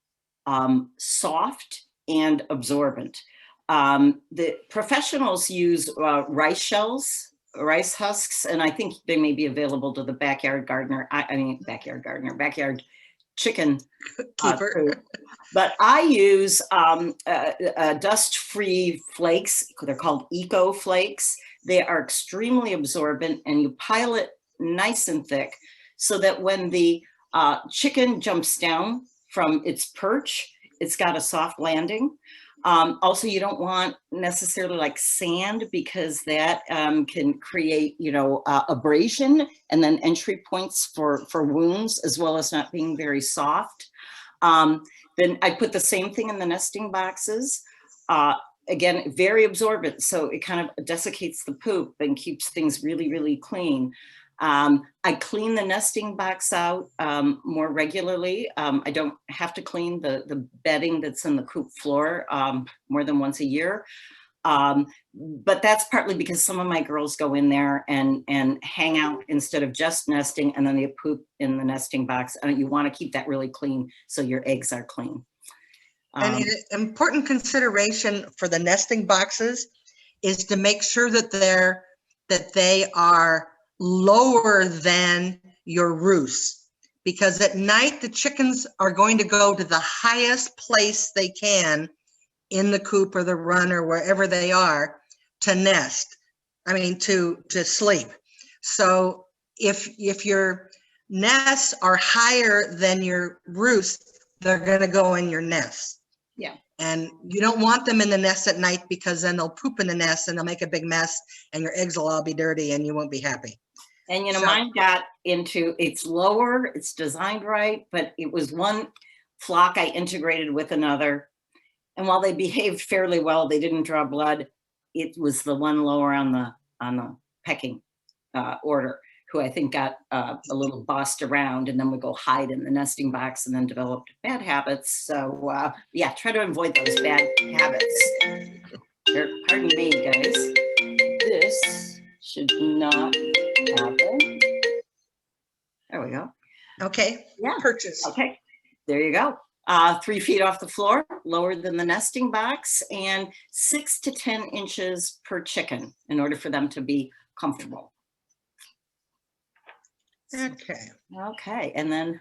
Speaker 1: soft and absorbent. The professionals use rice shells, rice husks, and I think they may be available to the backyard gardener. Backyard chicken
Speaker 2: Keeper.
Speaker 1: But I use dust-free flakes. They're called eco flakes. They are extremely absorbent, and you pile it nice and thick so that when the chicken jumps down from its perch, it's got a soft landing. Also, you don't want necessarily like sand, because that can create, abrasion and then entry points for wounds, as well as not being very soft. Then I put the same thing in the nesting boxes. Again, very absorbent, so it kind of desiccates the poop and keeps things really, really clean. I clean the nesting box out more regularly. I don't have to clean the bedding that's in the coop floor more than once a year. But that's partly because some of my girls go in there and hang out instead of just nesting, and then they poop in the nesting box. And you want to keep that really clean so your eggs are clean.
Speaker 2: And an important consideration for the nesting boxes is to make sure that they are lower than your roost, because at night the chickens are going to go to the highest place they can in the coop or the run or wherever they are to nest. I mean, to sleep. So if your nests are higher than your roost, they're going to go in your nest.
Speaker 1: Yeah.
Speaker 2: And you don't want them in the nest at night, because then they'll poop in the nest and they'll make a big mess and your eggs will all be dirty and you won't be happy.
Speaker 1: And,
Speaker 2: So-
Speaker 1: mine got into, it's lower, it's designed right, but it was one flock I integrated with another. And while they behaved fairly well, they didn't draw blood. It was the one lower on the pecking order who I think got a little bossed around, and then would go hide in the nesting box and then developed bad habits. So yeah, try to avoid those bad habits. Pardon me, guys. This should not happen. There we go.
Speaker 2: Okay.
Speaker 1: Yeah.
Speaker 2: Purchase.
Speaker 1: Okay. There you go. 3 feet off the floor, lower than the nesting box, and 6 to 10 inches per chicken in order for them to be comfortable.
Speaker 2: Okay.
Speaker 1: Okay, and then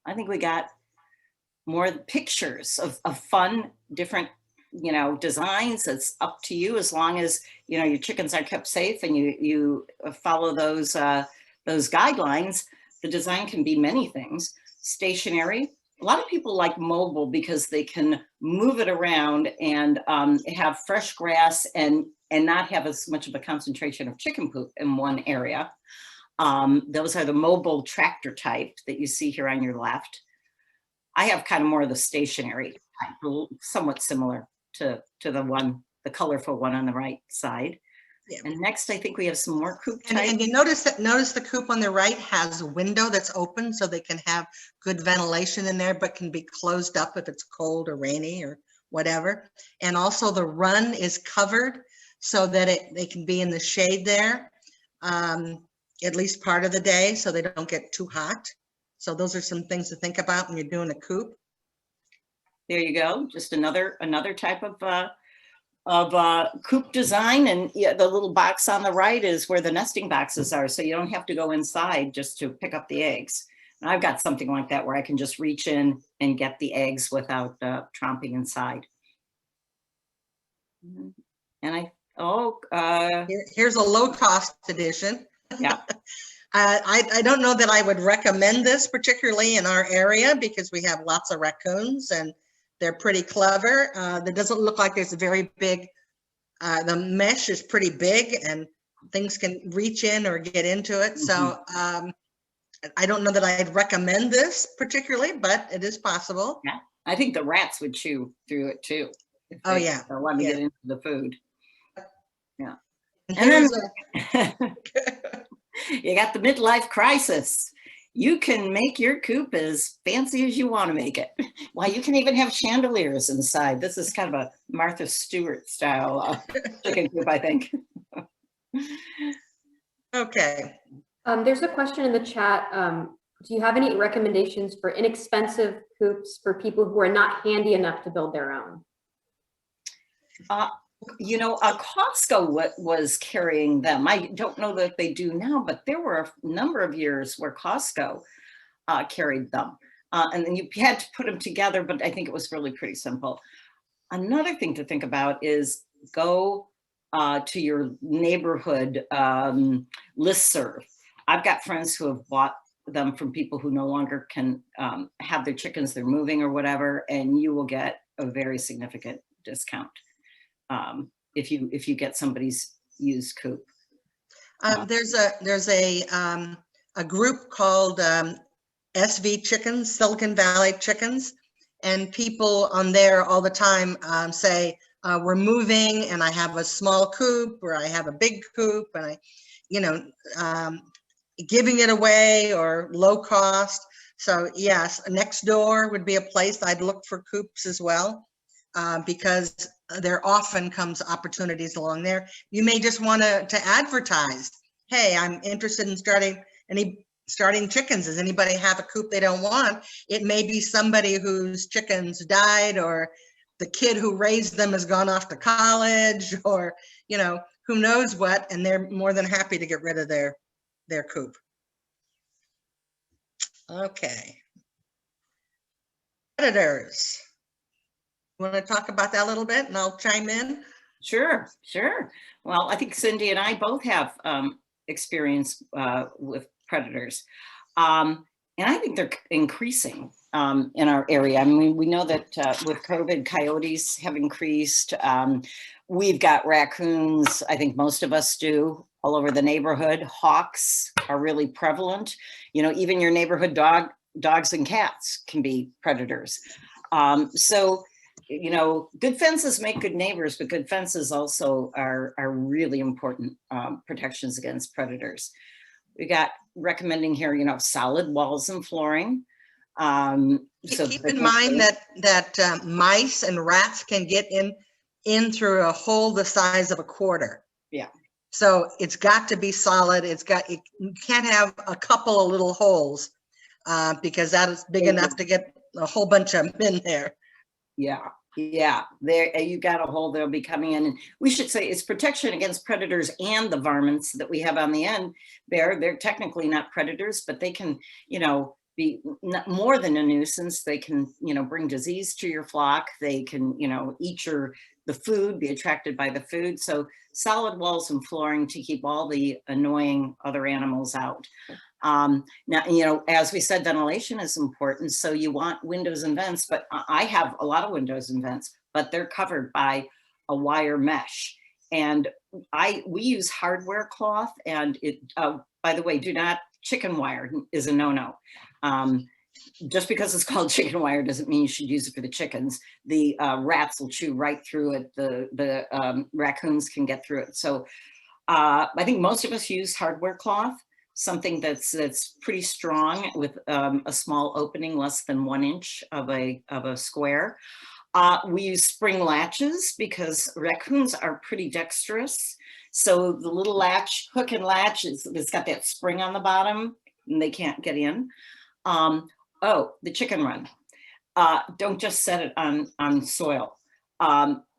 Speaker 1: I think we got more pictures of fun, different, designs. It's up to you, as long as, your chickens are kept safe and you follow those guidelines. The design can be many things. Stationary. A lot of people like mobile because they can move it around and have fresh grass and not have as much of a concentration of chicken poop in one area. Those are the mobile tractor type that you see here on your left. I have kind of more of the stationary type, somewhat similar to the colorful one on the right side. Yeah. And next, I think we have some more coop type.
Speaker 2: And you notice the coop on the right has a window that's open, so they can have good ventilation in there, but can be closed up if it's cold or rainy or whatever. And also the run is covered so that they can be in the shade there at least part of the day, so they don't get too hot. So those are some things to think about when you're doing a coop.
Speaker 1: There you go. Just another type of coop design. And yeah, the little box on the right is where the nesting boxes are, so you don't have to go inside just to pick up the eggs. And I've got something like that where I can just reach in and get the eggs without tromping inside. And
Speaker 2: here's a low-cost edition.
Speaker 1: Yeah.
Speaker 2: I don't know that I would recommend this particularly in our area, because we have lots of raccoons and they're pretty clever. There doesn't look like there's a very big, the mesh is pretty big and things can reach in or get into it. So I don't know that I'd recommend this particularly, but it is possible.
Speaker 1: Yeah, I think the rats would chew through it too.
Speaker 2: Oh yeah.
Speaker 1: Don't want to get into the food. Yeah.
Speaker 2: And then
Speaker 1: you got the midlife crisis. You can make your coop as fancy as you want to make it. Well, you can even have chandeliers inside. This is kind of a Martha Stewart style chicken coop, I think.
Speaker 2: Okay.
Speaker 3: There's a question in the chat. Do you have any recommendations for inexpensive coops for people who are not handy enough to build their own?
Speaker 1: You know, Costco was carrying them. I don't know that they do now, but there were a number of years where Costco carried them. And then you had to put them together, but I think it was really pretty simple. Another thing to think about is go to your neighborhood listserv. I've got friends who have bought them from people who no longer can have their chickens, they're moving or whatever, and you will get a very significant discount if you get somebody's used coop.
Speaker 2: There's a group called SV Chickens, Silicon Valley Chickens, and people on there all the time say, we're moving and I have a small coop or I have a big coop, and I, you know, giving it away or low cost. So yes, next door would be a place I'd look for coops as well, because there often comes opportunities along there. You may just want to advertise, hey, I'm interested in starting chickens. Does anybody have a coop they don't want? It may be somebody whose chickens died, or the kid who raised them has gone off to college, or, you know, who knows what, and they're more than happy to get rid of their coop. Okay. Predators. Want to talk about that a little bit and I'll chime in?
Speaker 1: Sure. Well, I think Cindy and I both have experience with predators. And I think they're increasing in our area. I mean, we know that with COVID, coyotes have increased. We've got raccoons, I think most of us do, all over the neighborhood. Hawks are really prevalent. You know, even your neighborhood dogs and cats can be predators. So, you know, good fences make good neighbors, but good fences also are really important protections against predators. We got recommending here, you know, solid walls and flooring. So
Speaker 2: keep in mind that mice and rats can get in through a hole the size of a quarter.
Speaker 1: Yeah.
Speaker 2: So it's got to be solid. You can't have a couple of little holes because that is big enough to get a whole bunch of them in there.
Speaker 1: Yeah, there you got a hole, they'll be coming in. And we should say it's protection against predators and the varmints that we have on the end there. They're technically not predators, but they can, you know, be more than a nuisance. They can, you know, bring disease to your flock. They can, you know, eat the food, be attracted by the food. So solid walls and flooring to keep all the annoying other animals out. Now, you know, as we said, ventilation is important. So you want windows and vents, but I have a lot of windows and vents, but they're covered by a wire mesh. And we use hardware cloth, and it, by the way, chicken wire is a no-no. Just because it's called chicken wire doesn't mean you should use it for the chickens. The rats will chew right through it. The raccoons can get through it. So I think most of us use hardware cloth, something that's pretty strong with a small opening, less than 1 inch of a square. We use spring latches because raccoons are pretty dexterous. So the little latch, hook and latch, it's got that spring on the bottom and they can't get in. Oh, the chicken run. Don't just set it on soil.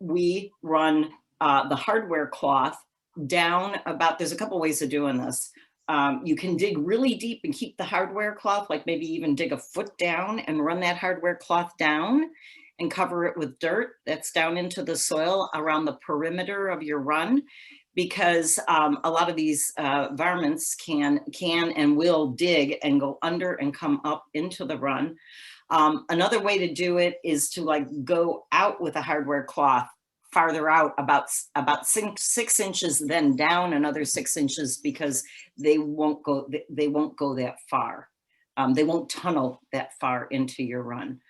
Speaker 1: We run the hardware cloth down there's a couple ways of doing this. You can dig really deep and keep the hardware cloth, like maybe even dig a foot down and run that hardware cloth down and cover it with dirt that's down into the soil around the perimeter of your run, because a lot of these varmints can and will dig and go under and come up into the run. Another way to do it is to like go out with a hardware cloth farther out about 6 inches, then down another 6 inches, because they won't go that far. They won't tunnel that far into your run.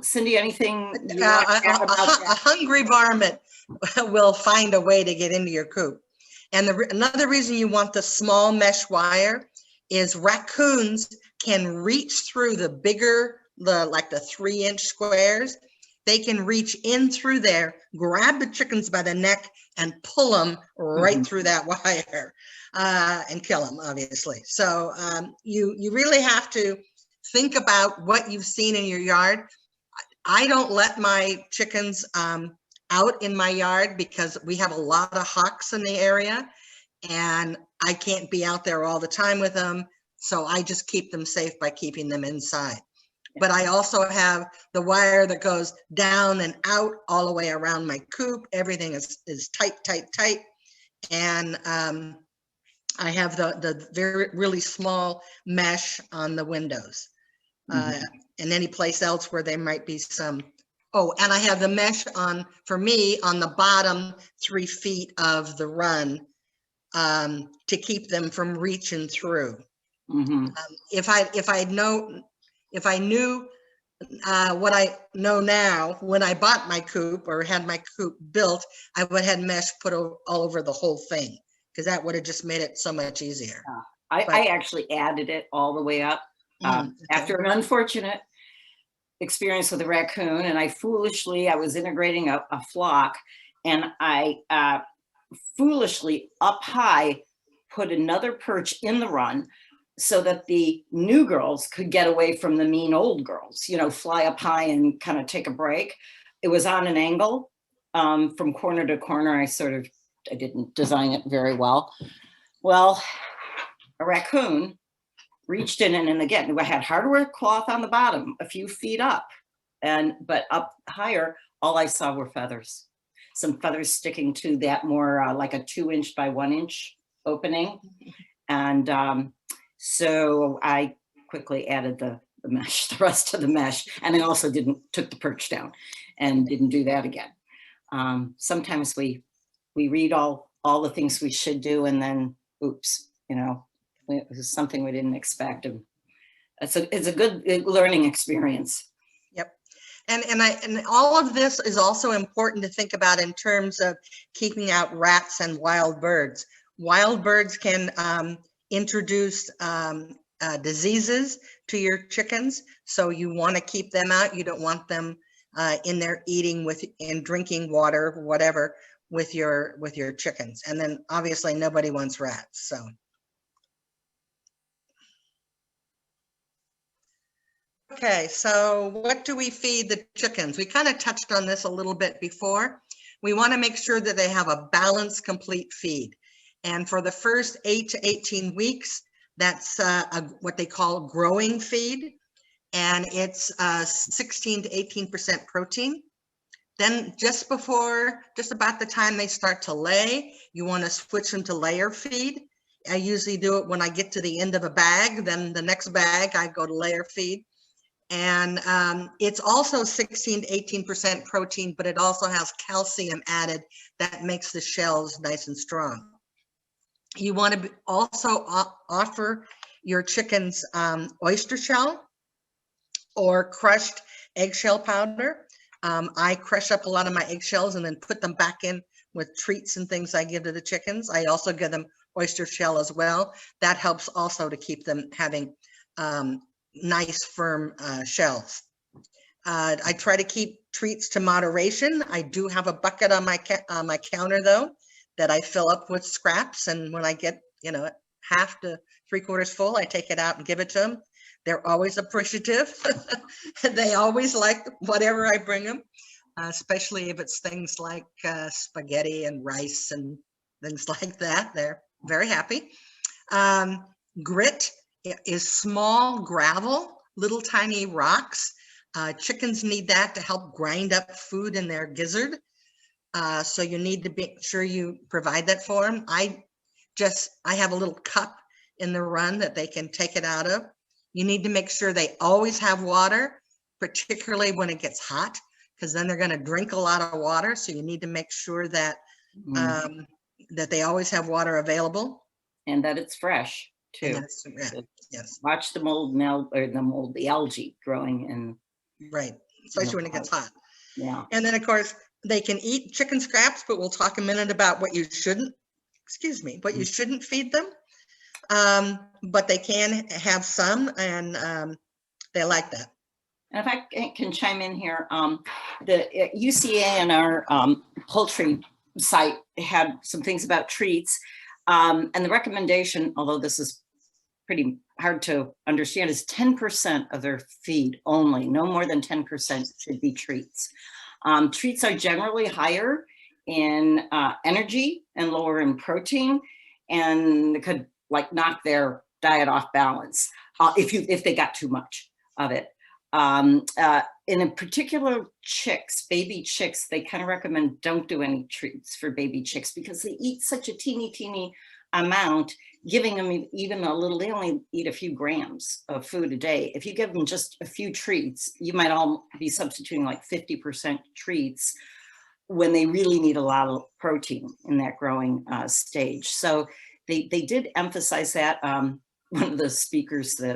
Speaker 1: Cindy, anything you want to add about that?
Speaker 2: A hungry varmint will find a way to get into your coop. And another reason you want the small mesh wire is raccoons can reach through the bigger, like the 3-inch squares. They can reach in through there, grab the chickens by the neck and pull them right through that wire and kill them, obviously. So you really have to think about what you've seen in your yard. I don't let my chickens out in my yard because we have a lot of hawks in the area and I can't be out there all the time with them. So I just keep them safe by keeping them inside. But I also have the wire that goes down and out all the way around my coop. Everything is tight, tight, tight. And I have the very really small mesh on the windows. And any place else where there might be some. Oh, and I have the mesh on, for me, on the bottom 3 feet of the run to keep them from reaching through. If I knew what I know now, when I bought my coop or had my coop built, I would have had mesh put all over the whole thing, because that would have just made it so much easier.
Speaker 1: I actually added it all the way up after an unfortunate experience with a raccoon, and I was integrating a flock, and I foolishly up high put another perch in the run so that the new girls could get away from the mean old girls, you know, fly up high and kind of take a break. It was on an angle from corner to corner. I didn't design it very well. Well, a raccoon reached in and again, I had hardware cloth on the bottom, a few feet up, but up higher, all I saw were feathers. Some feathers sticking to that more like a 2-inch by 1-inch opening. And so I quickly added the mesh, the rest of the mesh. And I also took the perch down and didn't do that again. Sometimes we read all the things we should do and then, oops, you know, it was something we didn't expect. And it's a good learning experience.
Speaker 2: Yep. And all of this is also important to think about in terms of keeping out rats and wild birds. Wild birds can introduce diseases to your chickens. So you want to keep them out. You don't want them in there eating and drinking water, whatever, with your chickens. And then obviously nobody wants rats. So. Okay, so what do we feed the chickens? We kind of touched on this a little bit before. We want to make sure that they have a balanced, complete feed. And for the first 8 to 18 weeks, that's what they call growing feed. And it's 16 to 18% protein. Then just about the time they start to lay, you want to switch them to layer feed. I usually do it when I get to the end of a bag, then the next bag, I go to layer feed. And it's also 16 to 18% protein, but it also has calcium added that makes the shells nice and strong. You want to also offer your chickens oyster shell or crushed eggshell powder. I crush up a lot of my eggshells and then put them back in with treats and things I give to the chickens. I also give them oyster shell as well. That helps also to keep them having nice firm shells. I try to keep treats to moderation. I do have a bucket on my counter though that I fill up with scraps, and when I get, you know, half to 3/4 full, I take it out and give it to them. They're always appreciative. They always like whatever I bring them, especially if it's things like spaghetti and rice and things like that. They're very happy. Grit is small gravel, little tiny rocks. Chickens need that to help grind up food in their gizzard. So you need to be sure you provide that for them. I have a little cup in the run that they can take it out of. You need to make sure they always have water, particularly when it gets hot, because then they're going to drink a lot of water. So you need to make sure that that they always have water available.
Speaker 1: And that it's fresh too.
Speaker 2: Yes.
Speaker 1: Watch the the algae growing in.
Speaker 2: Right, especially when it gets hot.
Speaker 1: Yeah.
Speaker 2: And then of course they can eat chicken scraps, but we'll talk a minute about what you shouldn't feed them. But they can have some, and they like that.
Speaker 1: And if I can chime in here, the UCA and our poultry site had some things about treats, and the recommendation, although this is pretty hard to understand is 10% of their feed only, no more than 10% should be treats. Treats are generally higher in energy and lower in protein, and it could like knock their diet off balance if they got too much of it. In particular, chicks, baby chicks, they kind of recommend don't do any treats for baby chicks because they eat such a teeny amount. Giving them even a little, they only eat a few grams of food a day. If you give them just a few treats, you might all be substituting like 50% treats when they really need a lot of protein in that growing stage. So they did emphasize that. One of the speakers that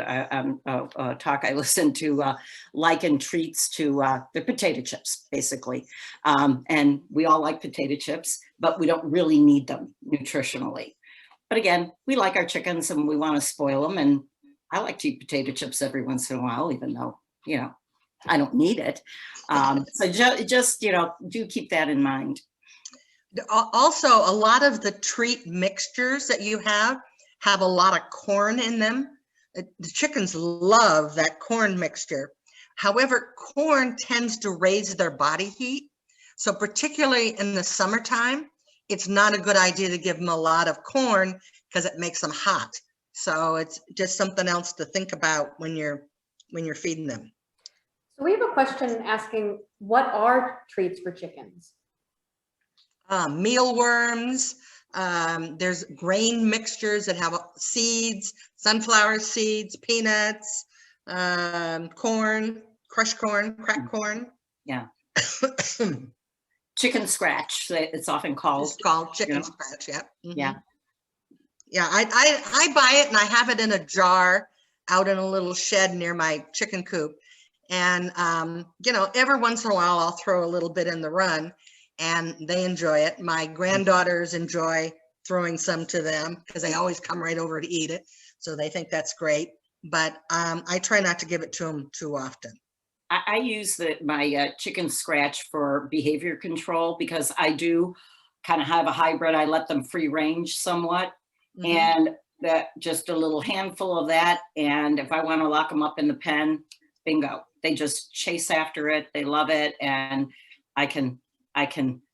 Speaker 1: talk I listened to likened treats to the potato chips, basically. And we all like potato chips, but we don't really need them nutritionally. But again, we like our chickens and we want to spoil them. And I like to eat potato chips every once in a while, even though, you know, I don't need it. So just, you know, do keep that in mind.
Speaker 2: Also, a lot of the treat mixtures that you have a lot of corn in them. The chickens love that corn mixture. However, corn tends to raise their body heat. So particularly in the summertime, it's not a good idea to give them a lot of corn because it makes them hot. So it's just something else to think about when you're feeding them.
Speaker 3: So we have a question asking, what are treats for chickens?
Speaker 2: Mealworms. There's grain mixtures that have seeds, sunflower seeds, peanuts, corn, crushed corn, cracked corn.
Speaker 1: Yeah. Chicken scratch, it's often called.
Speaker 2: It's called chicken scratch, yeah. Mm-hmm.
Speaker 1: Yeah.
Speaker 2: Yeah, I buy it and I have it in a jar out in a little shed near my chicken coop. And, you know, every once in a while I'll throw a little bit in the run and they enjoy it. My granddaughters enjoy throwing some to them because they always come right over to eat it. So they think that's great. But I try not to give it to them too often.
Speaker 1: I use my chicken scratch for behavior control because I do kind of have a hybrid. I let them free range somewhat. Mm-hmm. And that just a little handful of that. And if I want to lock them up in the pen, bingo, they just chase after it. They love it. And I can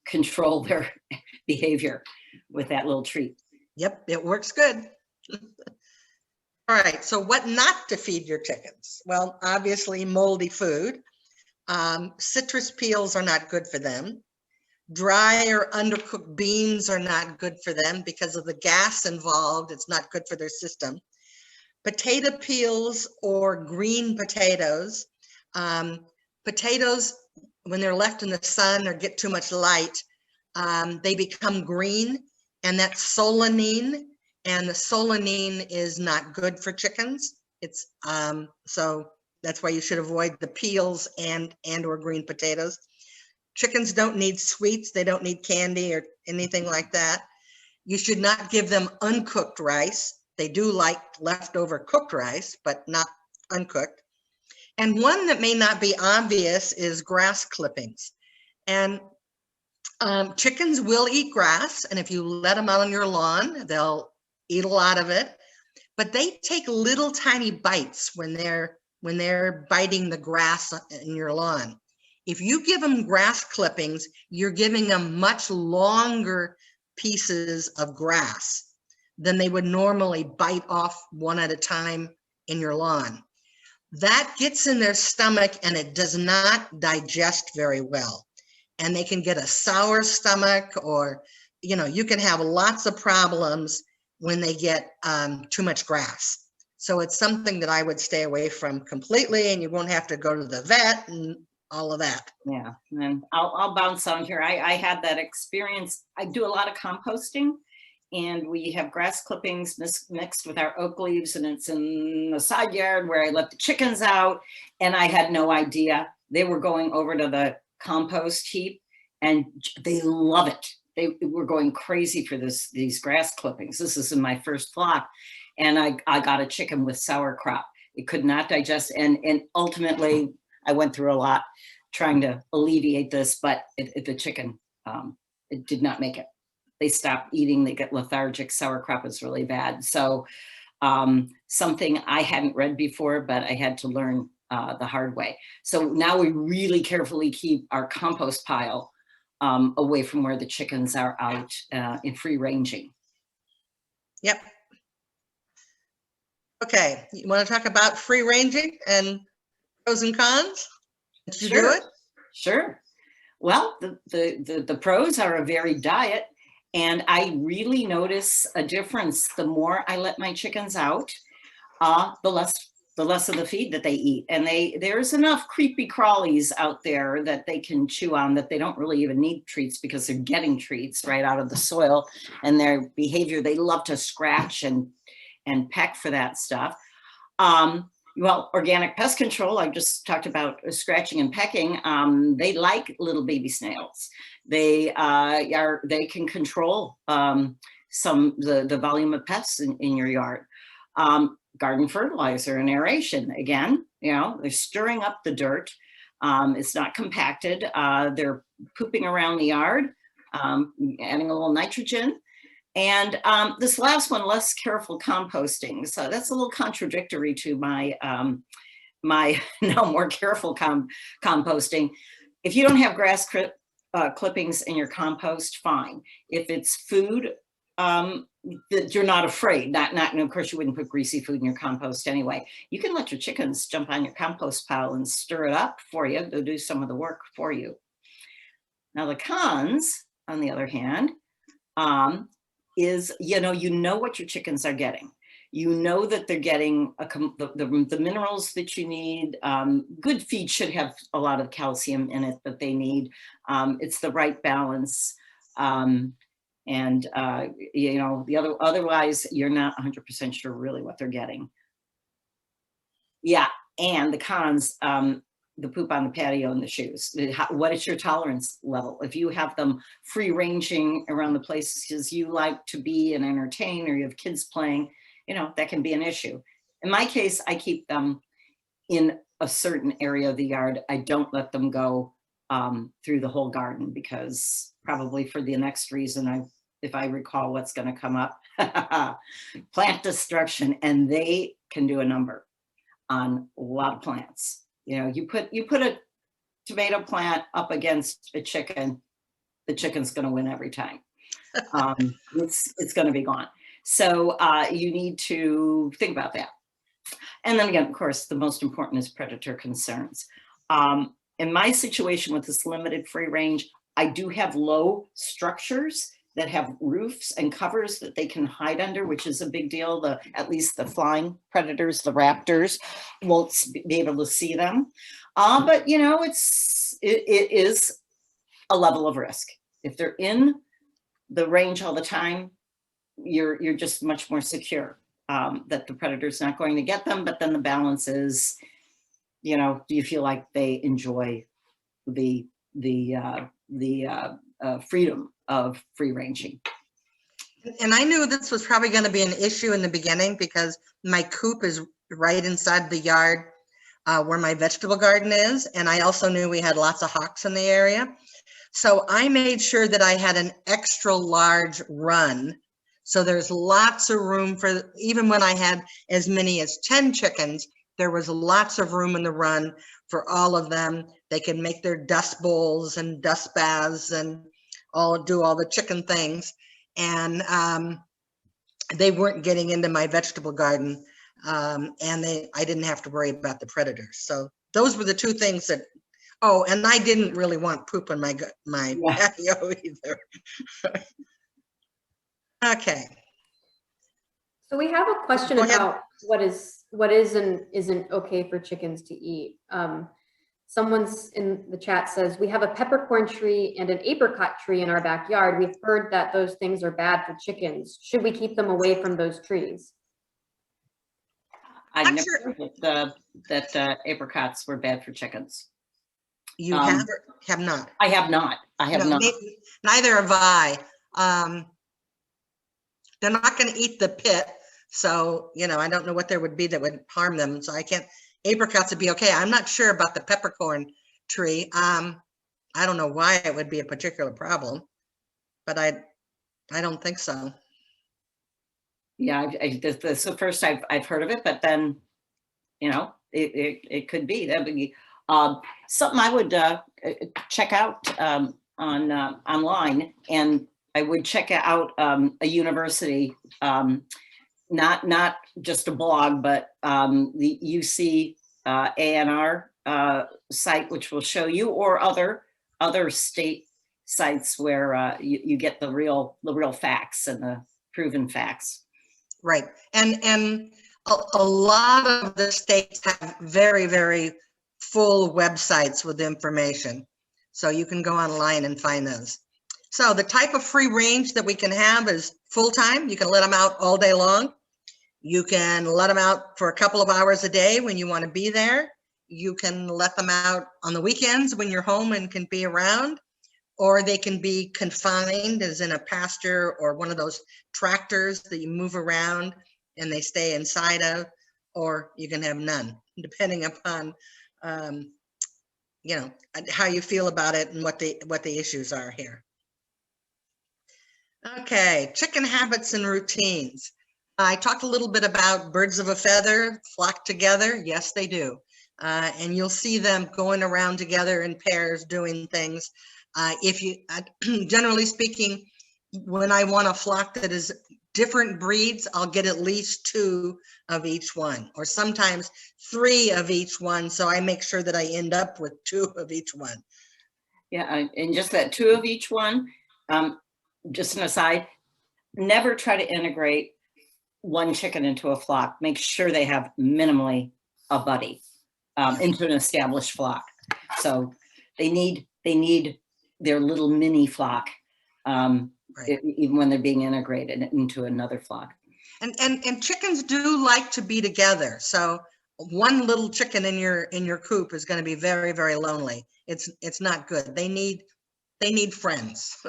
Speaker 1: control their behavior with that little treat.
Speaker 2: Yep, it works good. All right, so what not to feed your chickens? Well, obviously moldy food. Citrus peels are not good for them. Dry or undercooked beans are not good for them because of the gas involved. It's not good for their system. Potato peels or green potatoes. Potatoes, when they're left in the sun or get too much light, they become green, and that's solanine. And the solanine is not good for chickens. It's so that's why you should avoid the peels and or green potatoes. Chickens don't need sweets. They don't need candy or anything like that. You should not give them uncooked rice. They do like leftover cooked rice, but not uncooked. And one that may not be obvious is grass clippings. And chickens will eat grass. And if you let them out on your lawn, they'll eat a lot of it, but they take little tiny bites when they're biting the grass in your lawn. If you give them grass clippings, you're giving them much longer pieces of grass than they would normally bite off one at a time in your lawn. That gets in their stomach and it does not digest very well. And they can get a sour stomach, or, you know, you can have lots of problems when they get too much grass. So it's something that I would stay away from completely, and you won't have to go to the vet and all of that.
Speaker 1: Yeah, and I'll bounce on here. I had that experience. I do a lot of composting, and we have grass clippings mixed with our oak leaves, and it's in the side yard where I let the chickens out, and I had no idea. They were going over to the compost heap, and they love it. They were going crazy for these grass clippings. This is in my first flock. And I got a chicken with sauerkraut. It could not digest. And ultimately, I went through a lot trying to alleviate this, but the chicken, it did not make it. They stopped eating. They get lethargic. Sauerkraut was really bad. So something I hadn't read before, but I had to learn the hard way. So now we really carefully keep our compost pile away from where the chickens are out in free ranging.
Speaker 2: Yep. Okay, you want to talk about free ranging and pros and cons? Did you do it?
Speaker 1: Sure. Well, the pros are a varied diet, and I really notice a difference. The more I let my chickens out, the less of the feed that they eat. And there's enough creepy crawlies out there that they can chew on, that they don't really even need treats because they're getting treats right out of the soil. And their behavior, they love to scratch and peck for that stuff. Well, organic pest control, I just talked about scratching and pecking. They like little baby snails. They can control the volume of pests in your yard. Garden fertilizer and aeration, again, they're stirring up the dirt. It's not compacted. They're pooping around the yard, adding a little nitrogen. And this last one, less careful composting. So that's a little contradictory to my now more careful composting. If you don't have grass clippings in your compost, fine. If it's food that you're not afraid, and of course you wouldn't put greasy food in your compost anyway. You can let your chickens jump on your compost pile and stir it up for you. They'll do some of the work for you. Now the cons, on the other hand, is you know what your chickens are getting. You know that they're getting the minerals that you need. Good feed should have a lot of calcium in it that they need. It's the right balance. Otherwise you're not 100% sure really what they're getting. Yeah, and the cons, the poop on the patio and the shoes. What is your tolerance level? If you have them free ranging around the places you like to be and entertain, or you have kids playing, that can be an issue. In my case, I keep them in a certain area of the yard. I don't let them go through the whole garden, because probably for the next reason, if I recall what's going to come up, plant destruction, and they can do a number on a lot of plants. You put a tomato plant up against a chicken, the chicken's going to win every time. It's going to be gone. So you need to think about that. And then again, of course, the most important is predator concerns. In my situation with this limited free range, I do have low structures that have roofs and covers that they can hide under, which is a big deal. At least the flying predators, the raptors, won't be able to see them. But it is a level of risk. If they're in the range all the time, you're just much more secure that the predator's not going to get them. But then the balance is, do you feel like they enjoy the freedom of free ranging?
Speaker 2: And I knew this was probably going to be an issue in the beginning, because my coop is right inside the yard where my vegetable garden is. And I also knew we had lots of hawks in the area. So I made sure that I had an extra large run. So there's lots of room for, even when I had as many as 10 chickens, there was lots of room in the run for all of them. They can make their dust bowls and dust baths and do all the chicken things. And they weren't getting into my vegetable garden, and I didn't have to worry about the predators. So those were the two things that, and I didn't really want poop on my patio either. Okay.
Speaker 3: So we have a question about what is and isn't okay for chickens to eat. Someone's in the chat says, we have a peppercorn tree and an apricot tree in our backyard. We've heard that those things are bad for chickens. Should we keep them away from those trees?
Speaker 1: I never heard that apricots were bad for chickens.
Speaker 2: You have or have not?
Speaker 1: I have not. Not.
Speaker 2: Neither have I. They're not going to eat the pit. So, I don't know what there would be that would harm them. So I can't. Apricots would be okay. I'm not sure about the peppercorn tree. I don't know why it would be a particular problem, but I don't think so.
Speaker 1: Yeah, that's the first I've heard of it, but then, you know, it could be, that'd be something I would check out on online, and I would check out a university, not just a blog, but the UC ANR site, which will show you, or other state sites where you get the real facts and the proven facts.
Speaker 2: Right. And a lot of the states have very, very full websites with information. So you can go online and find those. So the type of free range that we can have is full-time. You can let them out all day long. You can let them out for a couple of hours a day when you want to be there. You can let them out on the weekends when you're home and can be around, or they can be confined as in a pasture or one of those tractors that you move around and they stay inside of, or you can have none, depending upon you know, how you feel about it and what the issues are here. Okay, chicken habits and routines. I talked a little bit about birds of a feather flock together. Yes, they do. And you'll see them going around together in pairs doing things. If you, generally speaking, when I want a flock that is different breeds, I'll get at least 2 of each one, or sometimes 3 of each one. So I make sure that I end up with 2 of each one.
Speaker 1: Yeah, and just that 2 of each one. Just an aside, never try to integrate one chicken into a flock. Make sure they have minimally a buddy into an established flock. So they need their little mini flock,
Speaker 2: Right.
Speaker 1: even when they're being integrated into another flock.
Speaker 2: And chickens do like to be together. So one little chicken in your coop is going to be very, very lonely. It's not good. They need friends.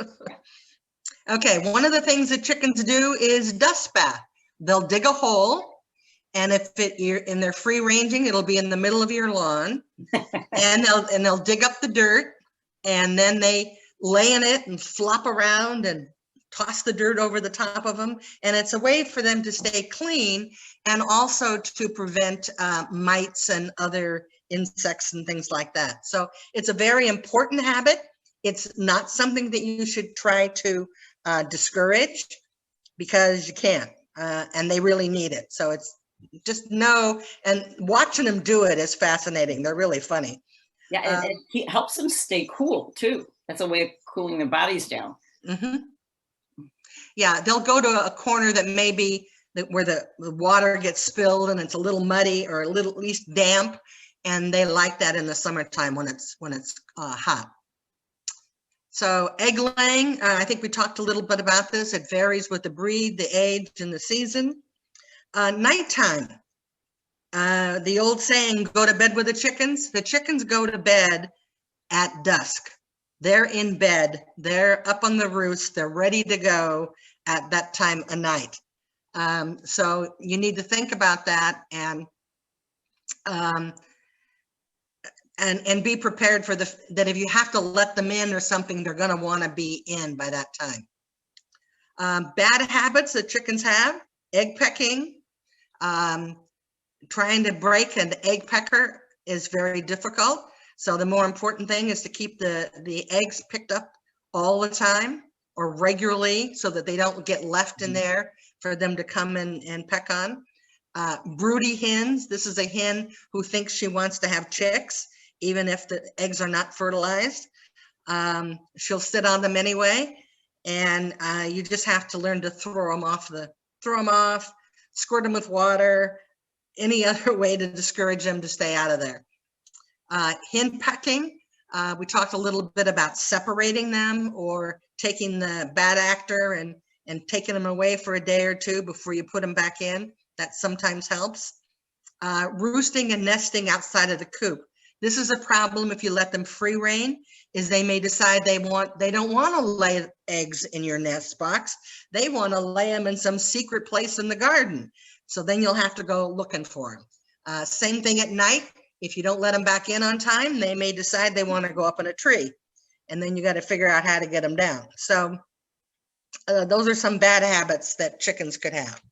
Speaker 2: Okay, one of the things that chickens do is dust bath. They'll dig a hole, and if you're in their free ranging, it'll be in the middle of your lawn, and they'll dig up the dirt, and then they lay in it and flop around and toss the dirt over the top of them. And it's a way for them to stay clean and also to prevent mites and other insects and things like that. So it's a very important habit. It's not something that you should try to discourage, because you can't, and they really need it. So it's just know, and watching them do it is fascinating. They're really funny.
Speaker 1: Yeah, and it helps them stay cool too. That's a way of cooling their bodies down.
Speaker 2: Mm-hmm. Yeah, they'll go to a corner that maybe where the water gets spilled and it's a little muddy or a little at least damp, and they like that in the summertime when it's hot. So egg laying, I think we talked a little bit about this. It varies with the breed, the age, and the season. Nighttime, the old saying, go to bed with the chickens. The chickens go to bed at dusk. They're in bed, they're up on the roost, they're ready to go at that time of night. So you need to think about that and be prepared for that if you have to let them in or something, they're going to want to be in by that time. Bad habits that chickens have: egg pecking. Trying to break an egg pecker is very difficult. So the more important thing is to keep the eggs picked up all the time or regularly, so that they don't get left in there for them to come and peck on. Broody hens. This is a hen who thinks she wants to have chicks, even if the eggs are not fertilized. She'll sit on them anyway, and you just have to learn to throw them off, squirt them with water, any other way to discourage them to stay out of there. Hen pecking, we talked a little bit about separating them or taking the bad actor and taking them away for a day or two before you put them back in. That sometimes helps. Roosting and nesting outside of the coop. This is a problem if you let them free rein, is they may decide they don't want to lay eggs in your nest box. They want to lay them in some secret place in the garden. So then you'll have to go looking for them. Same thing at night. If you don't let them back in on time, they may decide they want to go up in a tree, and then you got to figure out how to get them down. So those are some bad habits that chickens could have.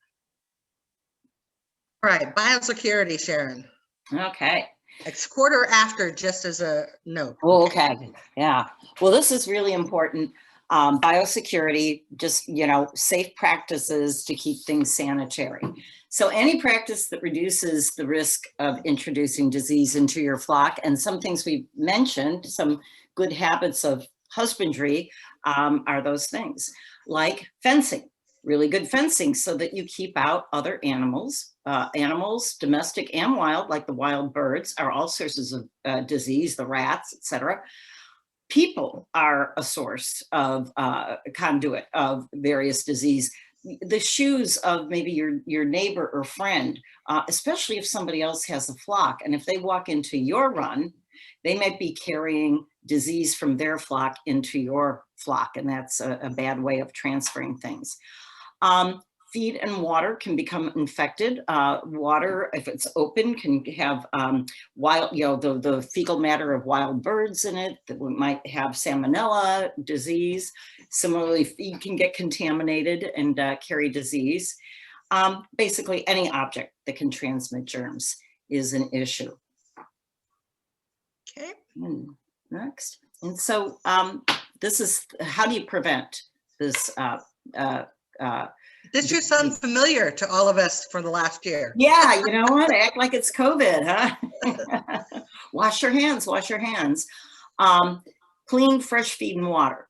Speaker 2: Right, biosecurity, Sharon.
Speaker 1: Okay.
Speaker 2: It's quarter after, just as a note.
Speaker 1: Oh, okay. Yeah. Well, this is really important. Biosecurity, just, safe practices to keep things sanitary. So any practice that reduces the risk of introducing disease into your flock, and some things we've mentioned, some good habits of husbandry are those things, like fencing, really good fencing so that you keep out other animals. Animals, domestic and wild, like the wild birds, are all sources of disease, the rats, etc. People are a source of conduit of various disease. The shoes of maybe your neighbor or friend, especially if somebody else has a flock, and if they walk into your run, they might be carrying disease from their flock into your flock, and that's a bad way of transferring things. Feed and water can become infected. Water, if it's open, can have wild, the fecal matter of wild birds in it that might have salmonella disease. Similarly, feed can get contaminated and carry disease. Basically, any object that can transmit germs is an issue.
Speaker 2: Okay.
Speaker 1: Next. And so this is, how do you prevent this?
Speaker 2: This should sound familiar to all of us for the last year.
Speaker 1: Yeah, you know what? Act like it's COVID, huh? Wash your hands, wash your hands. Clean, fresh feed and water.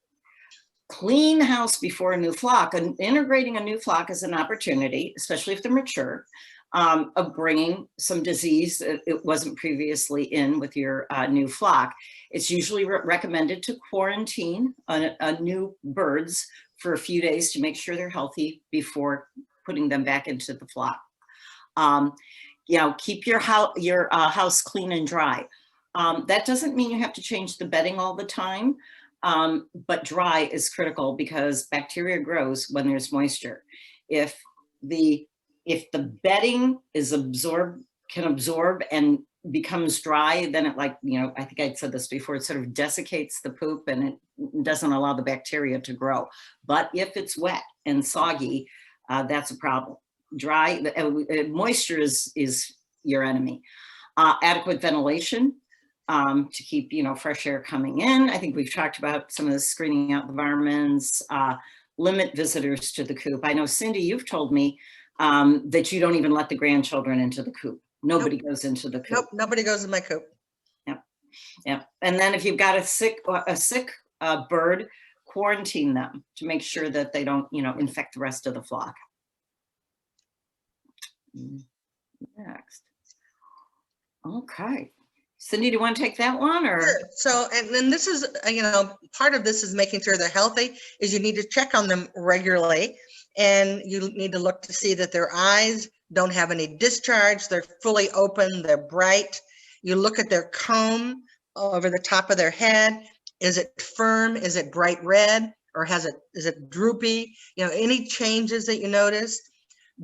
Speaker 1: Clean house before a new flock. And integrating a new flock is an opportunity, especially if they're mature, of bringing some disease that it wasn't previously in with your new flock. It's usually recommended to quarantine a new birds for a few days to make sure they're healthy before putting them back into the flock. Keep your house clean and dry. That doesn't mean you have to change the bedding all the time, but dry is critical because bacteria grows when there's moisture. If the bedding is can absorb and becomes dry, then it I think I said this before, it sort of desiccates the poop and it doesn't allow the bacteria to grow. But if it's wet and soggy, that's a problem. Dry, moisture is your enemy. Adequate ventilation to keep, fresh air coming in. I think we've talked about some of the screening out the varmints, limit visitors to the coop. I know, Cindy, you've told me that you don't even let the grandchildren into the coop. Nobody goes into the coop.
Speaker 2: Nope, nobody goes in my coop.
Speaker 1: Yep. And then if you've got a sick bird, quarantine them to make sure that they don't, infect the rest of the flock. Next. Okay. Cindy, do you want to take that one or?
Speaker 2: Sure. So, and then this is, part of this is making sure they're healthy is you need to check on them regularly. And you need to look to see that their eyes don't have any discharge. They're fully open. They're bright. You look at their comb over the top of their head. Is it firm? Is it bright red? Or is it droopy? Any changes that you notice.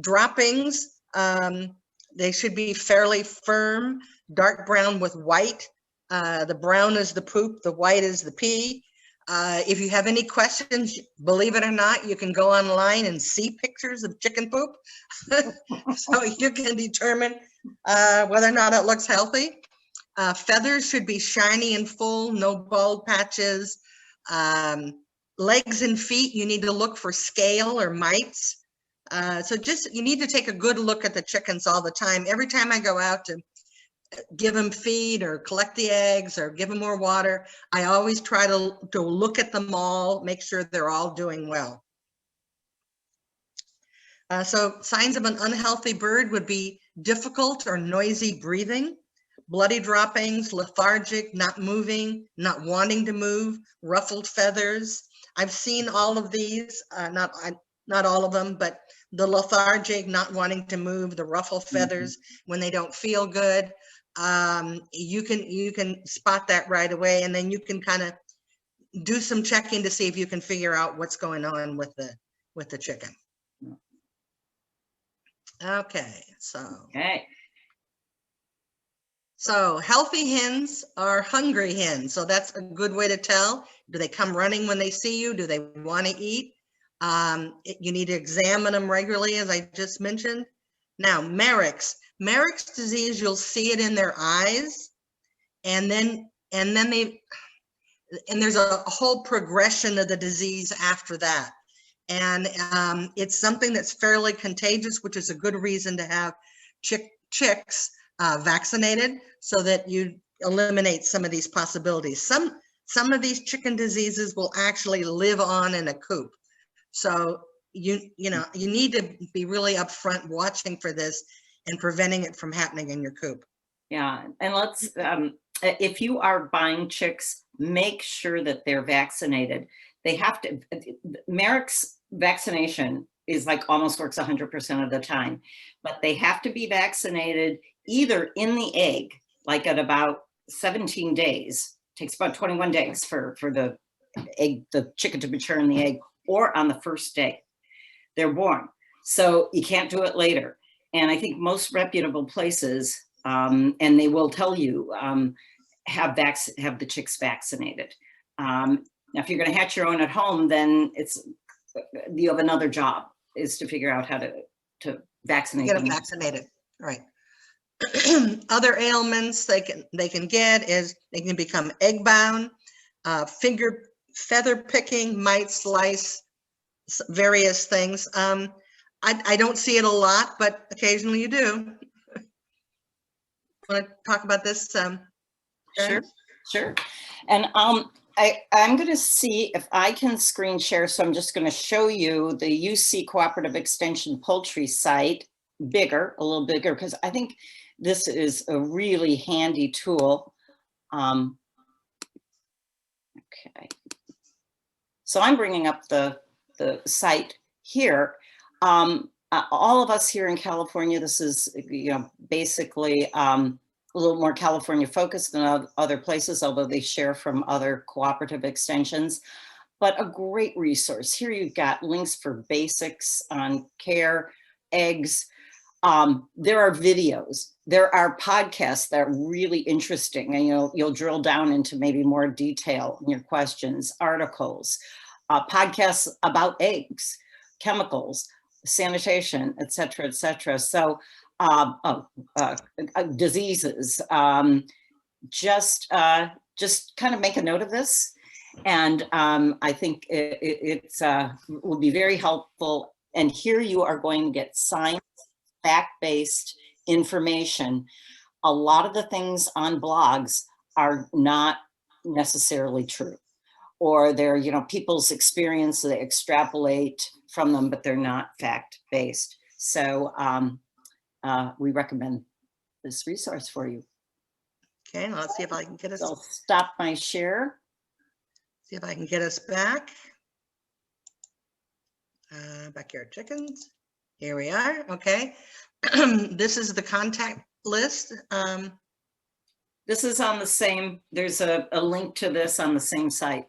Speaker 2: Droppings, they should be fairly firm, dark brown with white. The brown is the poop. The white is the pee. If you have any questions, believe it or not, you can go online and see pictures of chicken poop. So you can determine whether or not it looks healthy. Feathers should be shiny and full, no bald patches. Legs and feet, you need to look for scale or mites. So you need to take a good look at the chickens all the time. Every time I go out to give them feed or collect the eggs or give them more water, I always try to look at them all, make sure they're all doing well. So signs of an unhealthy bird would be difficult or noisy breathing, bloody droppings, lethargic, not moving, not wanting to move, ruffled feathers. I've seen all of these, not all of them, but the lethargic, not wanting to move, the ruffled feathers when they don't feel good. You can spot that right away, and then you can kind of do some checking to see if you can figure out what's going on with the chicken. Okay, so healthy hens are hungry hens. So that's a good way to tell. Do they come running when they see you? Do they want to eat? You need to examine them regularly, as I just mentioned. Now, Merrick's disease, you'll see it in their eyes, and then there's a whole progression of the disease after that. And it's something that's fairly contagious, which is a good reason to have chicks vaccinated so that you eliminate some of these possibilities. Some of these chicken diseases will actually live on in a coop. So you need to be really upfront watching for this and preventing it from happening in your coop.
Speaker 1: Yeah, and let's, if you are buying chicks, make sure that they're vaccinated. They have to, Merrick's vaccination is like almost works 100% of the time, but they have to be vaccinated either in the egg, like at about 17 days, takes about 21 days for the egg, the chicken to mature in the egg, or on the first day they're born. So you can't do it later. And I think most reputable places, and they will tell you, have the chicks vaccinated. Now, if you're going to hatch your own at home, then you have another job, is to figure out how to vaccinate
Speaker 2: Get
Speaker 1: them.
Speaker 2: them vaccinated, right? Other ailments they can get is they can become egg bound, feather picking, mites, lice, various things. I don't see it a lot, but occasionally you do. Want to talk about this?
Speaker 1: Sure. And I'm going to see if I can screen share. So I'm just going to show you the UC Cooperative Extension Poultry site, a little bigger, because I think this is a really handy tool. Okay. So I'm bringing up the site here. All of us here in California, this is, basically a little more California focused than other places, although they share from other cooperative extensions, but a great resource. Here you've got links for basics on care, eggs. There are videos, there are podcasts that are really interesting, and you'll drill down into maybe more detail in your questions, articles, podcasts about eggs, chemicals, sanitation, et cetera, et cetera. So diseases, just kind of make a note of this. And I think it's will be very helpful. And here you are going to get science, fact-based information. A lot of the things on blogs are not necessarily true, or they're, people's experience, they extrapolate from them, but they're not fact-based. So we recommend this resource for you.
Speaker 2: Okay, let's see if I can get us.
Speaker 1: I'll stop my share.
Speaker 2: See if I can get us back. Backyard chickens. Here we are. Okay. This is the contact list.
Speaker 1: This is on the same, there's a link to this on the same site.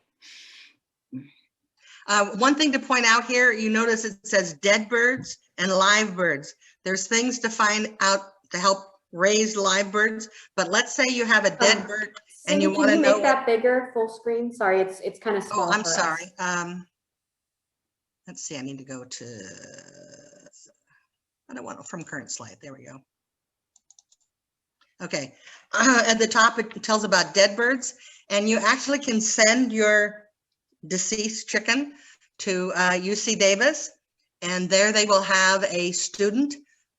Speaker 2: One thing to point out here, you notice it says dead birds and live birds. There's things to find out to help raise live birds, but let's say you have a dead bird and you want to know.
Speaker 3: Can you make that bigger, full screen? Sorry, it's kind of small.
Speaker 2: Oh, I'm sorry. Let's see, I need to go to, I don't want from current slide. There we go. Okay, at the top it tells about dead birds, and you actually can send your deceased chicken to UC Davis, and there they will have a student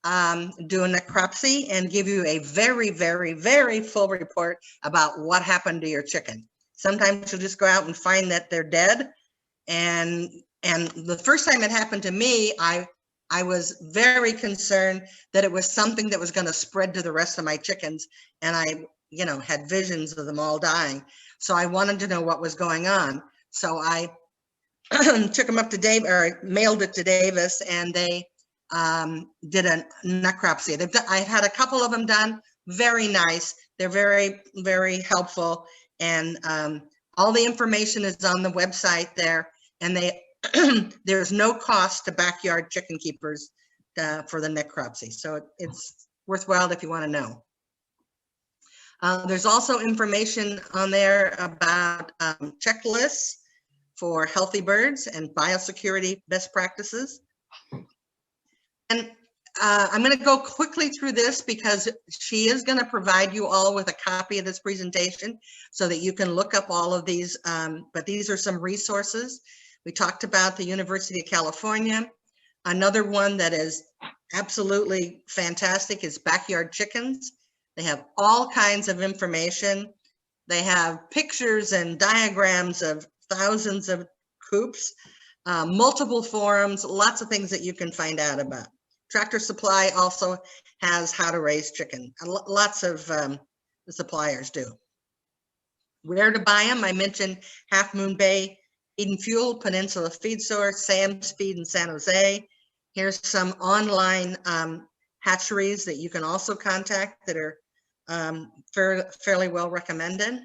Speaker 2: do a necropsy and give you a very, very, very full report about what happened to your chicken. Sometimes you'll just go out and find that they're dead, and the first time it happened to me, I was very concerned that it was something that was going to spread to the rest of my chickens, and I had visions of them all dying. So I wanted to know what was going on. So I took them up to Davis, or mailed it to Davis, and they did a necropsy. I had a couple of them done. Very nice. They're very, very helpful, and all the information is on the website there. And there's no cost to backyard chicken keepers for the necropsy, so it's worthwhile if you want to know. There's also information on there about checklists for healthy birds and biosecurity best practices. And I'm going to go quickly through this because she is going to provide you all with a copy of this presentation so that you can look up all of these, but these are some resources. We talked about the University of California. Another one that is absolutely fantastic is Backyard Chickens. They have all kinds of information. They have pictures and diagrams of thousands of coops, multiple forums, lots of things that you can find out about. Tractor Supply also has how to raise chicken. Lots of the suppliers do. Where to buy them? I mentioned Half Moon Bay Feed and Fuel, Peninsula Feed Source, Sam's Feed in San Jose. Here's some online hatcheries that you can also contact that are fairly well recommended.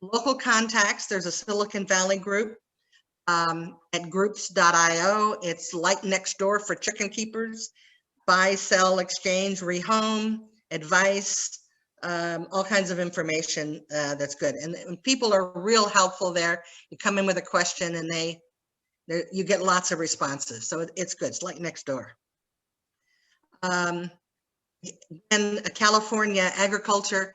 Speaker 2: Local contacts, there's a Silicon Valley group at groups.io. It's like next door for chicken keepers. Buy, sell, exchange, rehome, advice, all kinds of information that's good. And people are real helpful there. You come in with a question and you get lots of responses. So it's good. It's like next door. And California Agriculture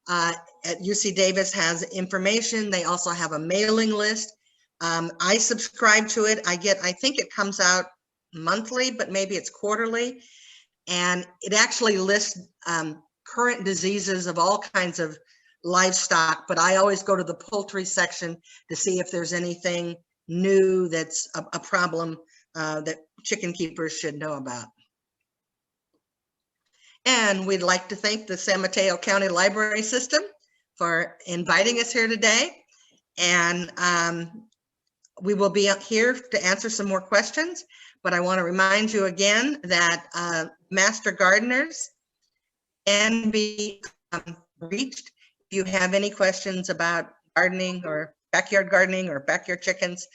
Speaker 2: at UC Davis has information. They also have a mailing list. I subscribe to it. I think it comes out monthly, but maybe it's quarterly. And it actually lists current diseases of all kinds of livestock, but I always go to the poultry section to see if there's anything new that's a problem that chicken keepers should know about. And we'd like to thank the San Mateo County Library System for inviting us here today. And we will be here to answer some more questions, but I want to remind you again that Master Gardeners can be reached if you have any questions about gardening or backyard chickens.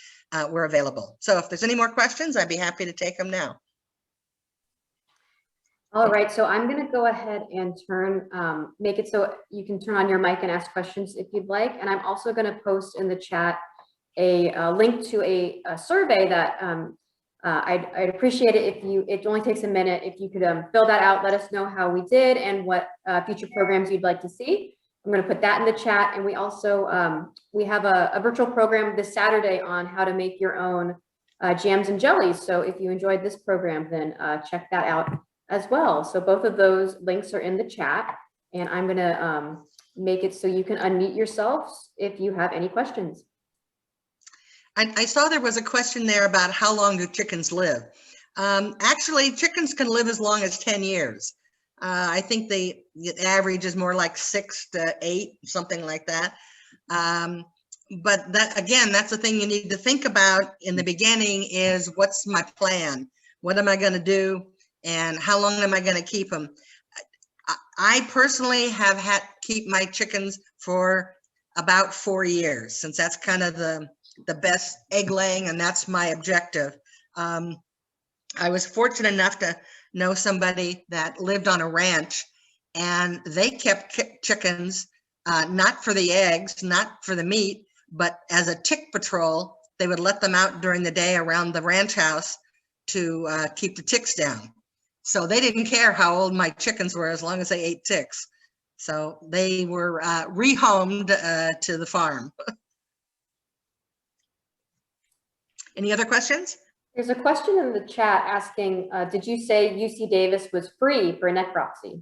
Speaker 2: We're available. So if there's any more questions, I'd be happy to take them now.
Speaker 3: All right, so I'm going to go ahead and make it so you can turn on your mic and ask questions if you'd like. And I'm also going to post in the chat a link to a survey that I'd appreciate it if it only takes a minute, if you could fill that out, let us know how we did and what future programs you'd like to see. I'm going to put that in the chat. And we also, we have a virtual program this Saturday on how to make your own jams and jellies. So if you enjoyed this program, then check that out as well. So both of those links are in the chat, and I'm going to make it so you can unmute yourselves if you have any questions.
Speaker 2: I saw there was a question there about how long do chickens live. Actually, chickens can live as long as 10 years. I think the average is more like 6 to 8, something like that. But that, again, that's the thing you need to think about in the beginning is what's my plan? What am I going to do? And how long am I going to keep them? I personally have had to keep my chickens for about 4 years, since that's kind of the best egg laying, and that's my objective. I was fortunate enough to know somebody that lived on a ranch, and they kept chickens, not for the eggs, not for the meat, but as a tick patrol. They would let them out during the day around the ranch house to keep the ticks down. So they didn't care how old my chickens were as long as they ate ticks. So they were rehomed to the farm. Any other questions?
Speaker 3: There's a question in the chat asking, did you say UC Davis was free for net proxy?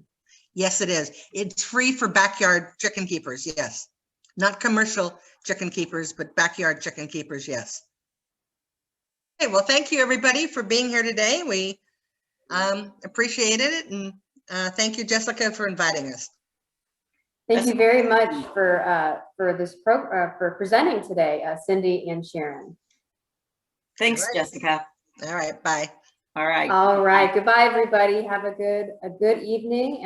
Speaker 2: Yes, it is. It's free for backyard chicken keepers, yes. Not commercial chicken keepers, but backyard chicken keepers, yes. Okay, well, thank you everybody for being here today. We appreciated it, and thank you, Jessica, for inviting us.
Speaker 3: Thank you very much for for presenting today, Cindy and Sharon.
Speaker 1: Thanks,
Speaker 2: All right.
Speaker 1: Jessica.
Speaker 2: All right, bye.
Speaker 1: All right.
Speaker 3: All right, goodbye, everybody. Have a good evening. And